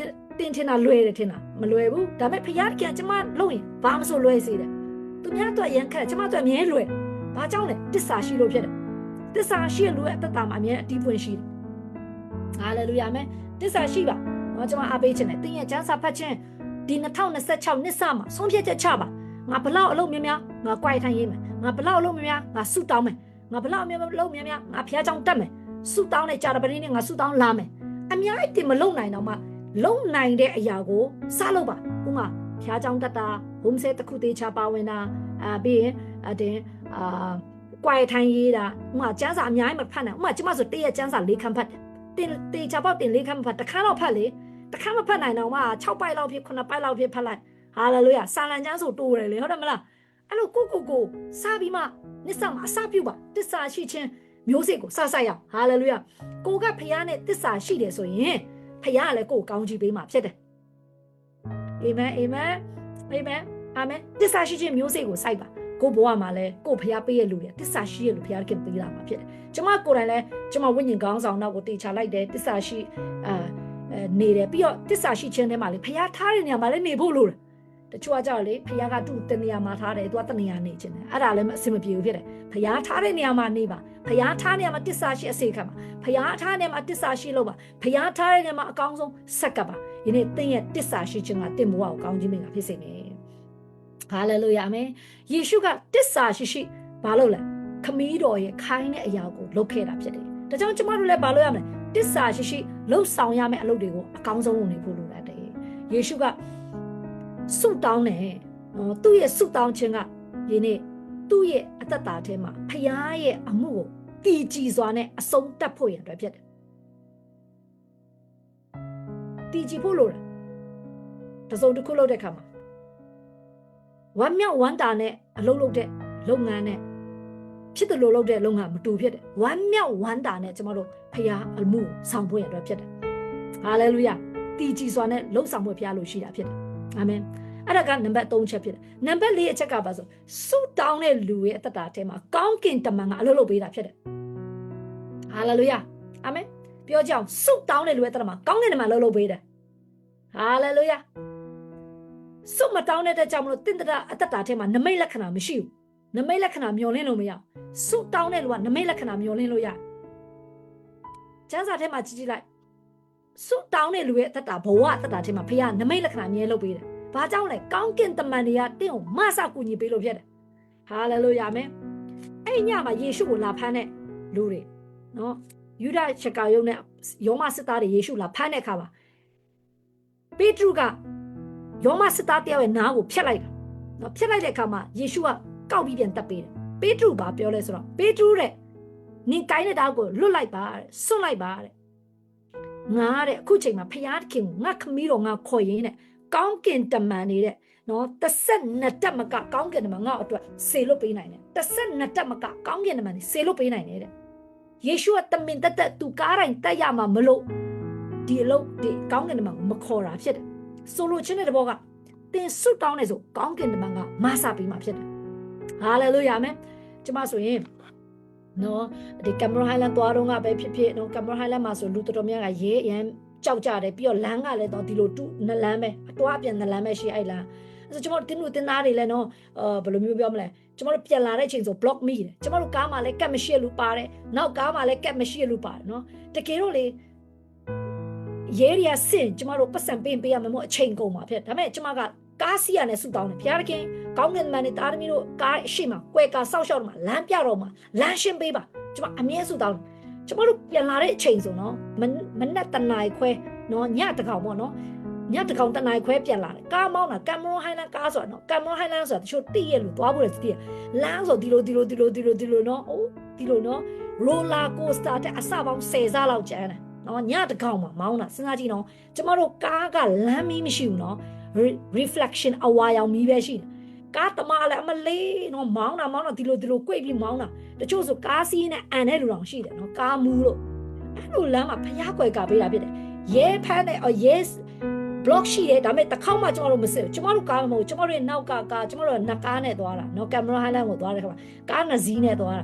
တင်ထင်တာလွယ်တယ်ထင်တာမလွယ်ဘူးဒါပေမဲ့ဖခင်ကကျမလုပ်ရင်ဘာမှမဆိုလွယ်စေတယ်သူများတော့ရန်ခက်ကျမတော့အမြဲလွယ်ဘာကြောင့်လဲတစ္ဆာရှိလို့ဖြစ်တယ်တစ္ဆာရှိလို့အသက်တာမှာအမြဲအတီးပွင့်ရှိတယ်ဟာလေလုယာအာမင်တစ္ဆာရှိပါနော်ကျမအားပေးခြင်းနဲ့တင်းရဲ့ကျမ်းစာဖတ်ခြင်းဒီ2026နှစ်စမှာဆုံးဖြတ်ချက်ချပါငါဘလောက်အလုပ်များများငါကြွိုက်ထိုင်ရေးမယ်ငါဘလောက်အလုပ်များများငါဆုတောင်းမယ်ငါဘလောက်အလုပ်များများငါဖခင်ကြောင့်တက်မယ်ဆုတောင်းတဲ့ကြာတပင်းနဲ့ငါဆုတောင်းလာမယ်အများကြီးတင်မလုံနိုင်တော့မှလုံနိုင်တဲ့အရာကိုစလုပ်ပါဥမာဖခင်ကြောင့်တက်တာဘုံစဲတစ်ခုသေးချပါဝင်တာပြီးရင်ကြွိုက်ထိုင်ရေးတာဥမာကျမ်းစာအများကြီးမဖတ်နိုင်ဥမာကျမဆိုတည့်ရကျမ်းစာ၄ခန်းဖတ်တယ်တေချာပေါက်တင်၄ခန်းမဖတ်တစ်ခါတော့ဖတ်လေတစ်ခါမဖတ်နိုင်တော့မှ6ပိုက်လောက်ဖြစ်9ပိုက်လောက်ဖြစ်ဖတ်လိုက်ဟာလေလုယာစာလံကျမ်းဆိုတိုးတယ်လေဟုတ်တယ်မလားအဲ့လိုကိုစပြီးမှနစ်ဆာမှာအစပြုပါတစ္ဆာရှိခြင်းမျိုးစေ့ကိုစရအောင်ဟာလေလုယာကိုကဖခင်နဲ့တစ္ဆာရှိတယ်ဆိုရင်ဖခင်ကလည်းကိုကောင်းချီးပေးမှာဖြစ်တယ်အာမင်အာမင်အာမင်အာမင်တစ္ဆာရှိခြင်းမျိုးစေ့ကိုစိုက်ပါကိုဘဝမှာလဲကိုဖခင်ပေးရလူတွေတစ္ဆာရှိရလူဖခင်ကပေးလာမှာဖြစ်တယ်ကျမကိုယ်တိုင်လဲကျမဝိညာဉ်ကောင်းဆောင်နောက်ကိုတေချာလိုက်တယ်တစ္ဆာရှိနေတယ်ပြီးတော့တစ္ဆာရှိခြင်းထဲမှာလေဖခင်ထားတဲ့နေရာမှာလဲနေဖို့လိုတယ်တချို့ကကြောက်လေဖခင်ကသူ့တနေရာမှာထားတယ်သူကတနေရာနေခြင်းတယ်အဲ့ဒါလည်းအဆင်မပြေဘူးဖြစ်တယ်ဖခင်ထားတဲ့နေရာမှာနေပါဖခင်ထားတဲ့နေရာမှာတစ္ဆာရှိအစေခံပါဖခင်ထားတဲ့နေရာမှာတစ္ဆာရှိလို့ပါဖခင်ထားတဲ့နေရာမှာအကောင်းဆုံးဆက်ကပ်ပါဒီနေ့သင်ရဲ့တစ္ဆာရှိခြင်းကတင့်ဘဝကိုကောင်းခြင်းမင်္ဂလာဖြစ်စေမယ်ဟာလေလုယာအာမင်ယေရှုကတစ္ဆာရှိဘာလို့လဲခမည်းတော်ရဲ့ခိုင်းတဲ့အရာကိုလုပ်ခဲ့တာဖြစ်တယ်ဒါကြောင့်ကျမတို့လည်းဘာလို့ရမလဲတစ္ဆာရှိလှုပ်ဆောင်ရမယ့်အလုပ်တွေကိုအကောင်းဆုံးလုပ်နေဖို့လိုတယ်ယေရှုကဆုတောင်းတယ်နော်သူ့ရဲ့ဆုတောင်းခြင်းကဒီနေ့သူ့ရဲ့အသက်တာထဲမှာဖခင်ရဲ့အမှုကိုတည်ကြည်စွာနဲ့အဆုံးတတ်ဖို့ရန်အတွက်ဖြစ်တယ်တည်ကြည်ဖို့လိုတယ်တစုံတစ်ခုလုပ်တဲ့အခါမှာဝမ်းမြောက်ဝမ်းသာနဲ့အလုပ်လုပ်တဲ့ လုပ်ငန်းနဲ့ဖြစ်တယ်လို့လုပ်တဲ့လုပ်ငန်းမတူဖြစ်တယ်ဝမ်းမြောက်ဝမ်းသာနဲ့ကျမတို့ဖခင်အမှုဆောင်ဖို့ရအတွက်ဖြစ်တယ်ဟာလေလုယာတည်ကြည်စွာနဲ့လှုပ်ဆောင်ဖို့ဖခင်လို့ရှိတာဖြစ်တယ်အာမင်အဲ့ဒါကနံပါတ်3ချက်ဖြစ်တယ်နံပါတ်4အချက်ကပါဆိုဆုတောင်းတဲ့လူရဲ့အသက်တာထဲမှာကောင်းကင်တမန်ကအလုပ်လုပ်ပေးတာဖြစ်တယ်ဟာလေလုယာအာမင်ပြောကြအောင်ဆုတောင်းတဲ့လူရဲ့အသက်တာမှာကောင်းကင်တမန်အလုပ်လုပ်ပေးတယ်ဟာလေလုယာဆုမတောင်းတဲ့ကြောင့်မလို့တင်တဲ့အသက်တာထဲမှာနမိတ်လက္ခဏာမရှိဘူးနမိတ်လက္ခဏာမျောလင်းလို့မရဆုတောင်းတဲ့လူကနမိတ်လက္ခဏာမျောလင်းလို့ရကျမ်းစာထဲမှာကြည့်လိုက်ဆုတောင်းတဲ့လူရဲ့အသက်တာဘဝအသက်တာထဲမှာဖခင်နမိတ်လက္ခဏာမြဲလုပ်ပေးတယ်ဘာကြောင့်လဲကောင်းကင်တမန်တွေကတင့်ကိုမဆကူညီပေးလို့ဖြစ်တယ်ဟာလေလုယာအာမင်အဲ့ညမှာယေရှုကိုလာဖမ်းတဲ့လူတွေနော်ယူဒရှကာယုန်နဲ့ယောမစစ်သားတွေယေရှုလာဖမ်းတဲ့အခါမှာပေတရုကယောမစစ်သားတယောက်ရဲ့နားကိုဖျက်လိုက်တာနော်ဖျက်လိုက်တဲ့အခါမှာယေရှုကကောက်ပြီးပြန်တက်ပေးတယ်ပေတရုဘာပြောလဲဆိုတော့ပေတရုတဲ့နင်ကိုင်းတဲ့တောက်ကိုလွတ်လိုက်ပါတဲ့စွန့်လိုက်ပါတဲ့ငါတဲ့အခုချိန်မှာဖျားခင်ငါခမီးတော်ငါခေါ်ရင်းတဲ့ကောင်းကင်တမန်နေတဲ့နော်32တက်မကကောင်းကင်တမန်ငါအတွက်ဆေလွတ်ပေးနိုင်တယ်32တက်မကကောင်းကင်တမန်နေဆေလွတ်ပေးနိုင်တယ်တဲ့ယေရှုကတမင်တက်သူကားတိုင်းတက်ရမှာမလို့ဒီအလုပ်ဒီကောင်းကင်တမန်မခေါ်တာဖြစ်တယ်ဆိုလိုချင်တဲ့ဘောကတင်ဆုတောင်းနေဆိုကောင်းကင်တမန်ကမဆပေးမှာဖြစ်တယ်ဟာလေလုယာအာမင်ကျမဆိုရင်နော်ဒီကင်မရာဟိုင်လန်သွားတော့ငါပဲဖြစ်ဖြစ်နော်ကင်မရာဟိုင်လန်မှာဆိုလူတော်တော်များကရေးရန်ကြောက်ကြတယ်ပြီးတော့လမ်းကလည်းတော့ဒီလိုတူနလမ်းပဲအတွားပြန်နလမ်းပဲရှိအဲ့လမ်းအဲ့ဆိုကျမတို့တင်းလို့တင်းသားတွေလည်းနော်ဘယ်လိုမျိုးပြောမလဲကျမတို့ပြန်လာတဲ့အချိန်ဆို block မိတယ်ကျမတို့ကားမှာလည်းကတ်မရှိလူပါတယ်နောက်ကားမှာလည်းကတ်မရှိလူပါတယ်နော်တကယ်တော့လေရဲရီယာစင်ကျမတို့ပတ်စံပေးရမယ်မို့အချိန်ကုန်ပါဖြစ်ဒါပေမဲ့ကျမကကားစီးရနဲ့ဆူတောင်းတယ်ဘုရားသခင်ကောင်းကင်မန်နဲ့တာသမီးတို့ကားရှိမှာကွဲကာစောက်ရှောက်တော့မှာလမ်းပြတော့မှာလမ်းရှင်းပေးပါကျမအမြဲဆူတောင်းကျမတို့ပြန်လာတဲ့အချိန်ဆိုနော်မနက်တနာရီခွဲနော်ညတကောင်ပေါ့နော်ညတကောင်တနာရီခွဲပြန်လာတယ်ကားမောင်းတာကင်မရာဟိုင်လန်ကားဆိုတာနော်ကင်မရာဟိုင်လန်ဆိုတာတချို့တိရဲ့လူသွားဖို့လည်းတိရဲ့လမ်းဆိုဒီလိုနော်အိုးဒီလိုနော်ရိုလာကိုစတာတဲ့အစပေါင်း10စားလောက်ကျန်တယ်နော်ညတကောင်မှာမောင်းတာစဉ်းစားကြည့်နော်ကျမတို့ကားကလမ်းမီးမရှိဘူးနော် reflection အဝါရောင်မီးပဲရှိတယ်ကားတမလည်းအမလေးနော်မောင်းတာဒီလို꿰ပြီးမောင်းတာတချို့ဆိုကားစီးနဲ့အန်တဲ့လူတောင်ရှိတယ်နော်ကားမူးလို့အဲ့လိုလမ်းမှာဖျားကွယ်ကပေးတာဖြစ်တယ်ရဲဖမ်းတဲ့ yes block ရှိတယ်ဒါပေမဲ့တစ်ခေါက်မှကျမတို့မစစ်ဘူးကျမတို့ကားမဟုတ်ကျမတို့ရဲ့နောက်ကကားကျမတို့ကနှစ်ကားနဲ့သွားတာနော်ကင်မရာဟိုင်လန်ကိုသွားတဲ့ခါမှာကားနှစ်စီးနဲ့သွားတာ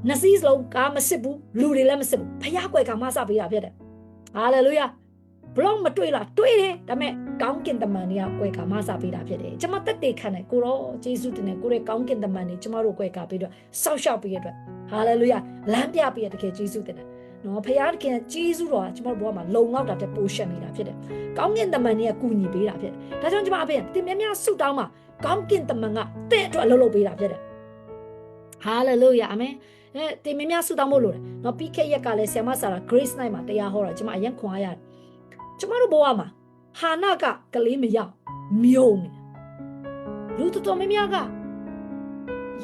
နှစ်စီးစလုံးကားမစစ်ဘူးလူတွေလည်းမစစ်ဘူးဖျားကွယ်ကမဆပေးတာဖြစ်တယ်ဟာလေလုယာဘလော့မတွေ့လားတွေ့တယ်ဒါပေမဲ့ကောင်းကင်တမန်တွေကကွယ်ကမဆပေးတာဖြစ်တယ်ကျမတက်တေခံတယ်ကိုတော့ဂျေစုတင်တယ်ကိုရဲ့ကောင်းကင်တမန်တွေကျမတို့ကွယ်ကပေးတော့စောက်ရှောက်ပေးရတဲ့ဟာလေလုယာလမ်းပြပေးရတကယ်ဂျေစုတင်တယ်နော်ဖခင်တခင်ဂျေစုတော်ကကျမတို့ဘဝမှာလုံလောက်တာတဲ့ပိုရှင်နေတာဖြစ်တယ်ကောင်းကင်တမန်တွေကကူညီပေးတာဖြစ်တယ်ဒါကြောင့်ကျမအဖေတင်များများဆုတောင်းမှာကောင်းကင်တမန်ကတဲ့အတွက်အလုပ်လုပ်ပေးတာဖြစ်တယ်ဟာလေလုယာအာမင်တင်များများဆုတောင်းဖို့လိုတယ်နော်ပြီးခဲ့ရက်ကလည်းဆ iam ဆာရာ Grace Night မှာတရားဟောတာကျမအရင်ခွန်အားရတယ်ကျမတို့ဘဝမှာဟာနာကကလေးမရောက်မြုံနေလူတော်များများက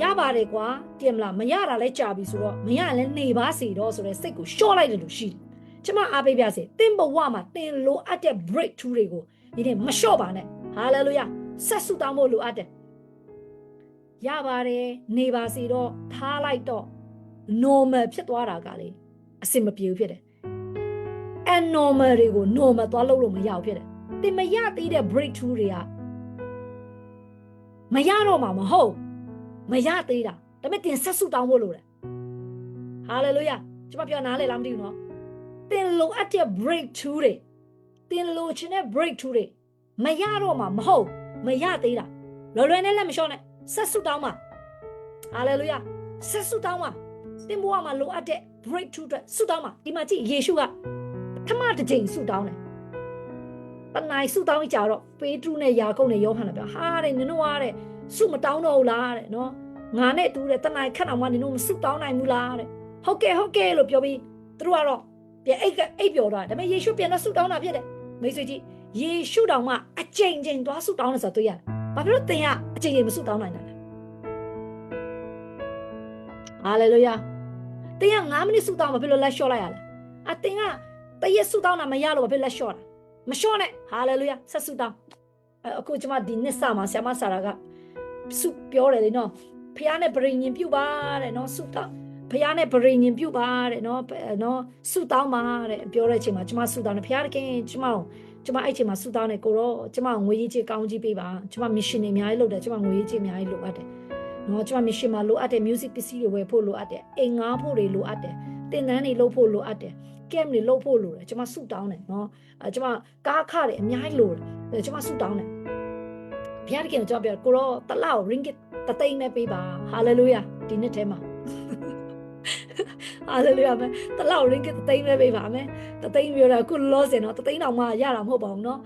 ရပါတယ်ကွာတင်မလားမရတာလဲကြာပြီဆိုတော့မရလဲနေပါစေတော့ဆိုတဲ့စိတ်ကိုရှော့လိုက်တယ်လို့ရှိတယ်ကျမအားပေးပြစေတင်ဘဝမှာတင်လိုအပ်တဲ့ breakthrough တွေကိုဒီနေ့မလျှော့ပါနဲ့ဟာလေလုယာဆက်ဆုတောင်းဖို့လိုအပ်တယ်ရပါတယ်နေပါစေတော့ထားလိုက်တော့ normal ဖြစ်သွားတာကလေအစင်မပြေဘူးဖြစ်တယ်abnormal တွေကို normal သွားလုပ်လို့မရဘူးဖြစ်တယ်။တင်မရသေးတဲ့ breakthrough တွေကမရတော့မှာမဟုတ်မရသေးတာဒါပေမဲ့တင်ဆက်စုတောင်းဖို့လိုတယ်။ hallelujah ကျွန်မပြောနားလေလားမသိဘူးနော်။တင်လိုအပ်တဲ့ breakthrough တွေတင်လိုချင်တဲ့ breakthrough တွေမရတော့မှာမဟုတ်မရသေးတာလွယ်လွယ်နဲ့လည်းမလျှော့နဲ့ဆက်စုတောင်းပါ hallelujah ဆက်စုတောင်းပါတင်ဘဝမှာလိုအပ်တဲ့ breakthrough တွေစုတောင်းပါဒီမှာကြည့်ယေရှုကထမတစ်ချိန်ဆုတောင်းတယ်။တနိုင်ဆုတောင်းကြတော့ပေတရုနဲ့ယာကုပ်နဲ့ယောဟန်လည်းပြောဟာတဲ့နင်တို့ကတဲ့ဆုမတောင်းတော့ဘူးလားတဲ့နော်ငါနဲ့တူတဲ့တနိုင်ခက်အောင်မနင်တို့မဆုတောင်းနိုင်ဘူးလားတဲ့ဟုတ်ကဲ့လို့ပြောပြီးသူတို့ကတော့ပြန်အိပ်ပျော်သွားတယ်ဒါပေမဲ့ယေရှုပြန်တော့ဆုတောင်းတာဖြစ်တယ်မိတ်ဆွေကြီးယေရှုတော်မှအချိန်ချင်းသွားဆုတောင်းတယ်ဆိုတော့တွေ့ရတယ်။ဘာဖြစ်လို့သင်ကအချိန်ချင်းမဆုတောင်းနိုင်တာလဲ။ဟာလေလုယာသင်က9မိနစ်ဆုတောင်းဘာဖြစ်လို့လက်လျှော့လိုက်ရလဲ။အသင်ကတရက်ဆုတောင်းတာမရလို့ဘာဖြစ်လက်လျှော့တာမလျှော့နဲ့ဟာလေလုယာဆက်ဆုတောင်းအခုကျွန်မဒီနှစ်စမှာဆ iam ဆာရာကဆုပြောတယ်လေနော်ဖ ဖះနဲ့ဗရိညင်ပြုတ်ပါတဲ့နော်ဆုတောင်းဖះနဲ့ဗရိညင်ပြုတ်ပါတဲ့နော်ဆုတောင်းပါတဲ့ပြောတဲ့အချိန်မှာကျမဆုတောင်းတယ်ဖះတခင်ကျမအဲ့ချိန်မှာဆုတောင်းတယ်ကိုတော့ကျမငွေရေးချေကောင်းကြီးပေးပါကျမမစ်ရှင်တွေအများကြီးလုပ်တယ်ကျမငွေရေးချေအများကြီးလိုအပ်တယ်နော်ကျမမစ်ရှင်မှာလိုအပ်တဲ့ music ပစ္စည်းတွေဝယ်ဖို့လိုအပ်တယ်အိမ်ငှားဖို့တွေလိုအပ်တယ်တင်တန်းတွေလုပ်ဖို့လိုအပ်တယ်camp တွေလုပ်ဖို့လိုတယ်ကျမဆုတောင်းတယ်နော်ကျမကားခတွေအများကြီးလိုတယ်ကျမဆုတောင်းတယ်ဘုရားတခင်ကျွန်တော်ပြောကိုတော့တလောက် ringgit တသိန်းနဲ့ပေးပါ hallelujah ဒီနှစ်ထဲမှာ hallelujah မယ်တလောက် ringgit တသိန်းနဲ့ပေးပါမယ်တသိန်းပြောတာအခုလောစင်တော့တသိန်းတောင်မှရတာမဟုတ်ပါဘူးเนาะ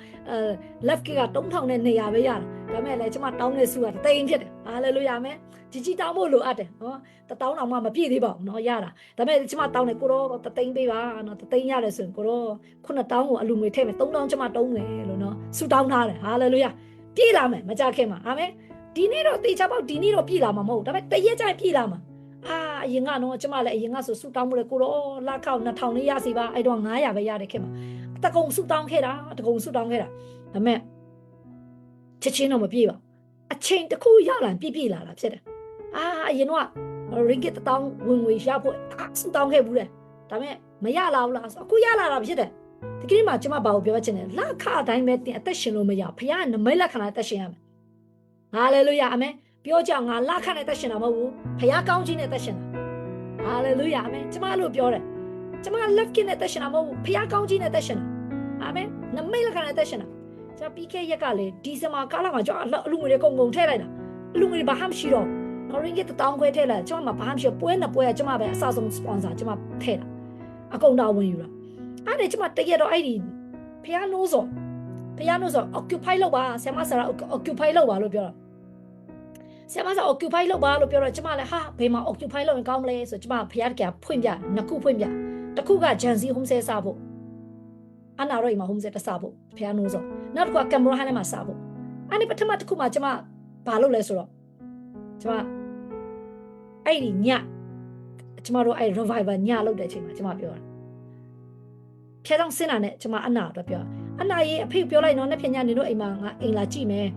left kick က3200ပဲရတာဒါပေမဲ့လည်းကျွန်မတောင်းတဲ့စုကတသိန်းဖြစ်တယ် hallelujah မယ်ကြီးတောင်းဖို့လိုအပ်တယ်เนาะ1000တောင်မှမပြည့်သေးပါဘူးเนาะရတာဒါပေမဲ့ကျွန်မတောင်းတယ်ကိုတော့တသိန်းပေးပါเนาะတသိန်းရတယ်ဆိုရင်ကိုတော့9000ကိုအလူငွေထည့်မယ်3000ကျွန်မတုံးမယ်လို့เนาะစုတောင်းထားတယ် hallelujah ပြည့်လာမယ်မကြခင်မှာအာမင်ဒီနေ့တော့တေချာပေါက်ဒီနေ့တော့ပြည့်လာမှာမဟုတ်ဒါပေမဲ့တရက်ကျရင်ပြည့်လာမှာအရင်ကတော့ကျမလည်းအရင်ကဆိုဆူတောင်းမှုလေကိုတော့လက်ခောက်2000လေးရစီပါအဲ့တော့900ပဲရတယ်ခင်မှာတကုံဆူတောင်းခဲ့တာဒါပေမဲ့ချက်ချင်းတော့မပြည့်ပါအချိန်တစ်ခုရလာပြည့်လာတာဖြစ်တယ်အရင်တော့ ringgit 1000ဝင်ငွေရဖို့ဆူတောင်းခဲ့ဘူးလေဒါပေမဲ့မရလာဘူးလားဆိုအခုရလာတာဖြစ်တယ်ဒီကိစ္စမှာကျမဘာကိုပြောချင်လဲလက်ခအတိုင်းပဲတင်အသက်ရှင်လို့မရဖခင်နမိတ်လက္ခဏာအသက်ရှင်ရမယ်ဟာလေလုယာအာမင်ပြောကြငါလက်ခနဲ့အသက်ရှင်တာမဟုတ်ဘူးဖခင်ကောင်းခြင်းနဲ့အသက်ရှင်တာဟာလေလုယာအာမင်ကျမလို့ပြောတယ်ကျမလက်ကိနဲ့အသက်ရှင်တာမဟုတ်ဘူးဖခင်ကောင်းခြင်းနဲ့အသက်ရှင်တာအာမင်နမိတ်လက္ခဏာအသက်ရှင်တာကျမပြီးခဲ့ရက်ကလေဒီဇင်ဘာကာလမှာကျမအလူငွေတွေကုန်ထည့်လိုက်တာအလူငွေဘာမှမရှိတော့နော် ringgit 1000ခွဲထည့်လိုက်ကျမမှာဘာမှမရှိပွဲနှစ်ပွဲကကျမပဲအစဆုံး sponsor ကျမထည့်တာအကုန်တော်ဝင်ယူတာအဲ့ဒါကျမတရက်တော့အဲ့ဒီဖះနိုးစော occupy လုပ်ပါဆရာမဆရာ occupy လုပ်ပါလို့ပြောတာဆရာမဆရာ occupy လုပ်ပါလို့ပြောတော့ကျမလည်းဟာဘယ်မှာ occupy လုပ်ရင်ကောင်းမလဲဆိုကျမဖះတကဖွင့်ပြနှစ်ခုဖွင့်ပြတစ်ခုက Jansi home stay စဖို့အနာရောမှာ home stay တစဖို့ဖះနိုးစောနောက်တစ်ခုက camera ဟန်ထဲမှာစဖို့အဲ့ဒီပထမတစ်ခုမှာကျမဘာလုပ်လဲဆိုတော့ကျမအဲ့ဒီညကျမတို့အဲ့ revival ညလုပ်တဲ့အချိန်မှာကျမပြောတာဖျက်ဆောင်စင်းတာနဲ့ကျမအနာတော့ပြောအနာရေးအဖေပြောလိုက်တော့နှစ်ဖြညနေတို့အိမ်မှာငါအိမ်လာကြည့်မယ်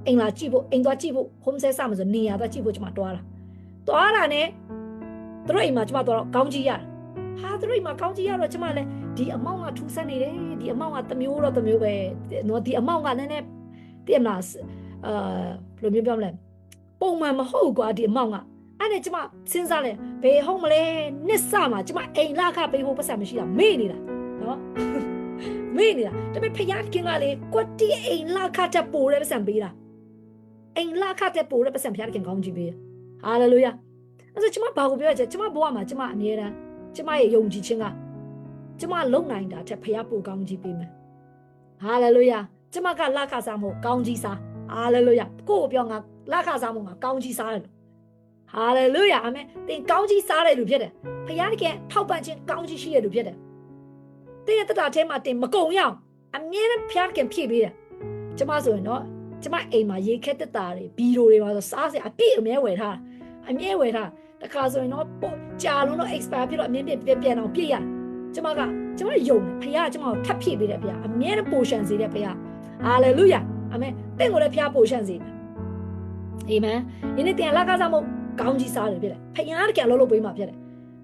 အိမ်လာကြည့်ဖို့အိမ်သွားကြည့်ဖို့ home stay စမှာဆိုနေရသွားကြည့်ဖို့ကျမတွားတာနဲ့သူတို့အိမ်မှာကျမတော့ကောင်းကြီးရတယ်ဟာသူတို့အိမ်မှာကောင်းကြီးရတော့ကျမလည်းဒီအမောင်ကထူဆန်းနေတယ်ဒီအမောင်ကတစ်မျိုးတော့တစ်မျိုးပဲနော်ဒီအမောင်ကလည်းနည်းတည်မလားဘယ်လိုမျိုးပြောမလဲပုံမှန်မဟုတ်ကွာဒီအမောင်ကအဲ့ဒါကျမစဉ်းစားလဲဘယ်ဟုတ်မလဲနှစ်စမှာကျမအိမ်လာခပေးဖို့ပတ်စံမရှိတာမေ့နေတာနော်မေ့နေတာဒါပေမဲ့ဖယားခင်ကလေကွက်တီအိမ်လာခတဲ့ပိုးတဲ့ပတ်စံပေးတာအိမ်လာခတဲ့ပိုးတဲ့ပတ်စံဖယားခင်ကောင်းကြည့်ပေးဟာလေလုယာအဲ့ဒါကျမဘာကိုပြောရချင်ကျမဘဝမှာကျမအမြဲတမ်းကျမရဲ့ယုံကြည်ခြင်းကကျမလုံနိုင်တာတဲ့ဖယားပိုးကောင်းကြည့်ပေးမယ်ဟာလေလုယာကျမကလာခစားမို့ကောင်းကြီးစားဟာလေလုယာကိုကိုပြောငါလာခစားမို့ငါကောင်းကြီးစားတယ်ဟာလေလုယာအာမင်တင်ကောင်းကြီးစားတယ်လို့ဖြစ်တယ်ဖယားခင်ထောက်ပံ့ခြင်းကောင်းကြီးရှိတယ်လို့ဖြစ်တယ်တဲ့တတာထဲမှာတင်မကုံရအောင်အမြဲတမ်းဖျားခင်ဖြည့်ပေးတယ်ကျမဆိုရင်တော့ကျမအိမ်မှာရေခက်တက်တာတွေဘီရိုတွေပါဆိုစားစရာအပြည့်အမြဲဝယ်ထားတခါဆိုရင်တော့ကြာလုံးတော့ expire ဖြစ်တော့အမြဲပြန်အောင်ပြည့်ရကျမယုံတယ်ဖျားကျမကိုထပ်ဖြည့်ပေးတယ်ဖျားအမြဲတမ်းပိုရှန်စေတယ်ဖျားဟာလေလုယာအာမင်တင့်ကိုလည်းဖျားပိုရှန်စေတယ်အာမင်ဒီနေ့တင်လာကားစားမို့ကောင်းကြီးစားတယ်ဖြစ်တယ်ဖျားတကယ်လုံးပေးမှဖြစ်တယ်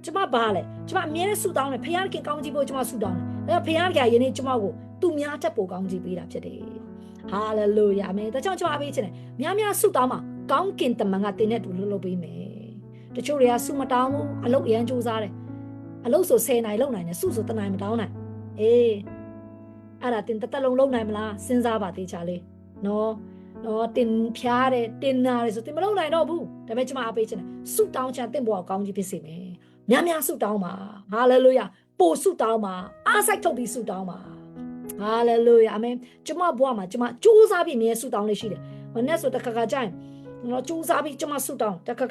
ကျမဘာလဲကျမအမြဲတမ်းဆူတောင်းတယ်ဖျားခင်ကောင်းကြီးဖို့ကျမဆူတောင်းတယ်အဲ့တော့ဖျားခင်ယနေ့ကျမကိုသူများတက်ပိုကောင်းကြီးပေးတာဖြစ်တယ်ဟာလေလုယာအာမင်ဒါကြောင့်ကျမအပေးချင်တယ်များဆူတောင်းမှာကောင်းကင်တမန်ကတင်တဲ့သူလုပ်ပေးမယ်တချို့တွေကဆူမတောင်းဘူးအလုပ်အရန်ကြိုးစားတယ်အလုပ်ဆို10နိုင်လုပ်နိုင်တယ်ဆူဆို10နိုင်မတောင်းနိုင်အေးအဲ့ဒါတင်တက်လုံးလုပ်နိုင်မလားစဉ်းစားပါသေးချာလေးနော်တင်ဖျားတယ်တင်နာတယ်ဆိုတင်မလုပ်နိုင်တော့ဘူးဒါပေမဲ့ကျမအပေးချင်တယ်ဆူတောင်းချင်တင်ပေါ်ကောင်းကြီးဖြစ်စေမယ်များဆူတောင်းပါဟာလေလုယာပို့ဆူတောင်းပါအားစိုက်ထုတ်ပြီးဆူတောင်းပါဟာလေလုယာအာမင်ကျမဘွားမှာကျမကြိုးစားပြီးအမြဲဆူတောင်းလေးရှိတယ်မနေ့ဆိုတခါကြိုင်နော်ကြိုးစားပြီးကျမဆူတောင်းတခါ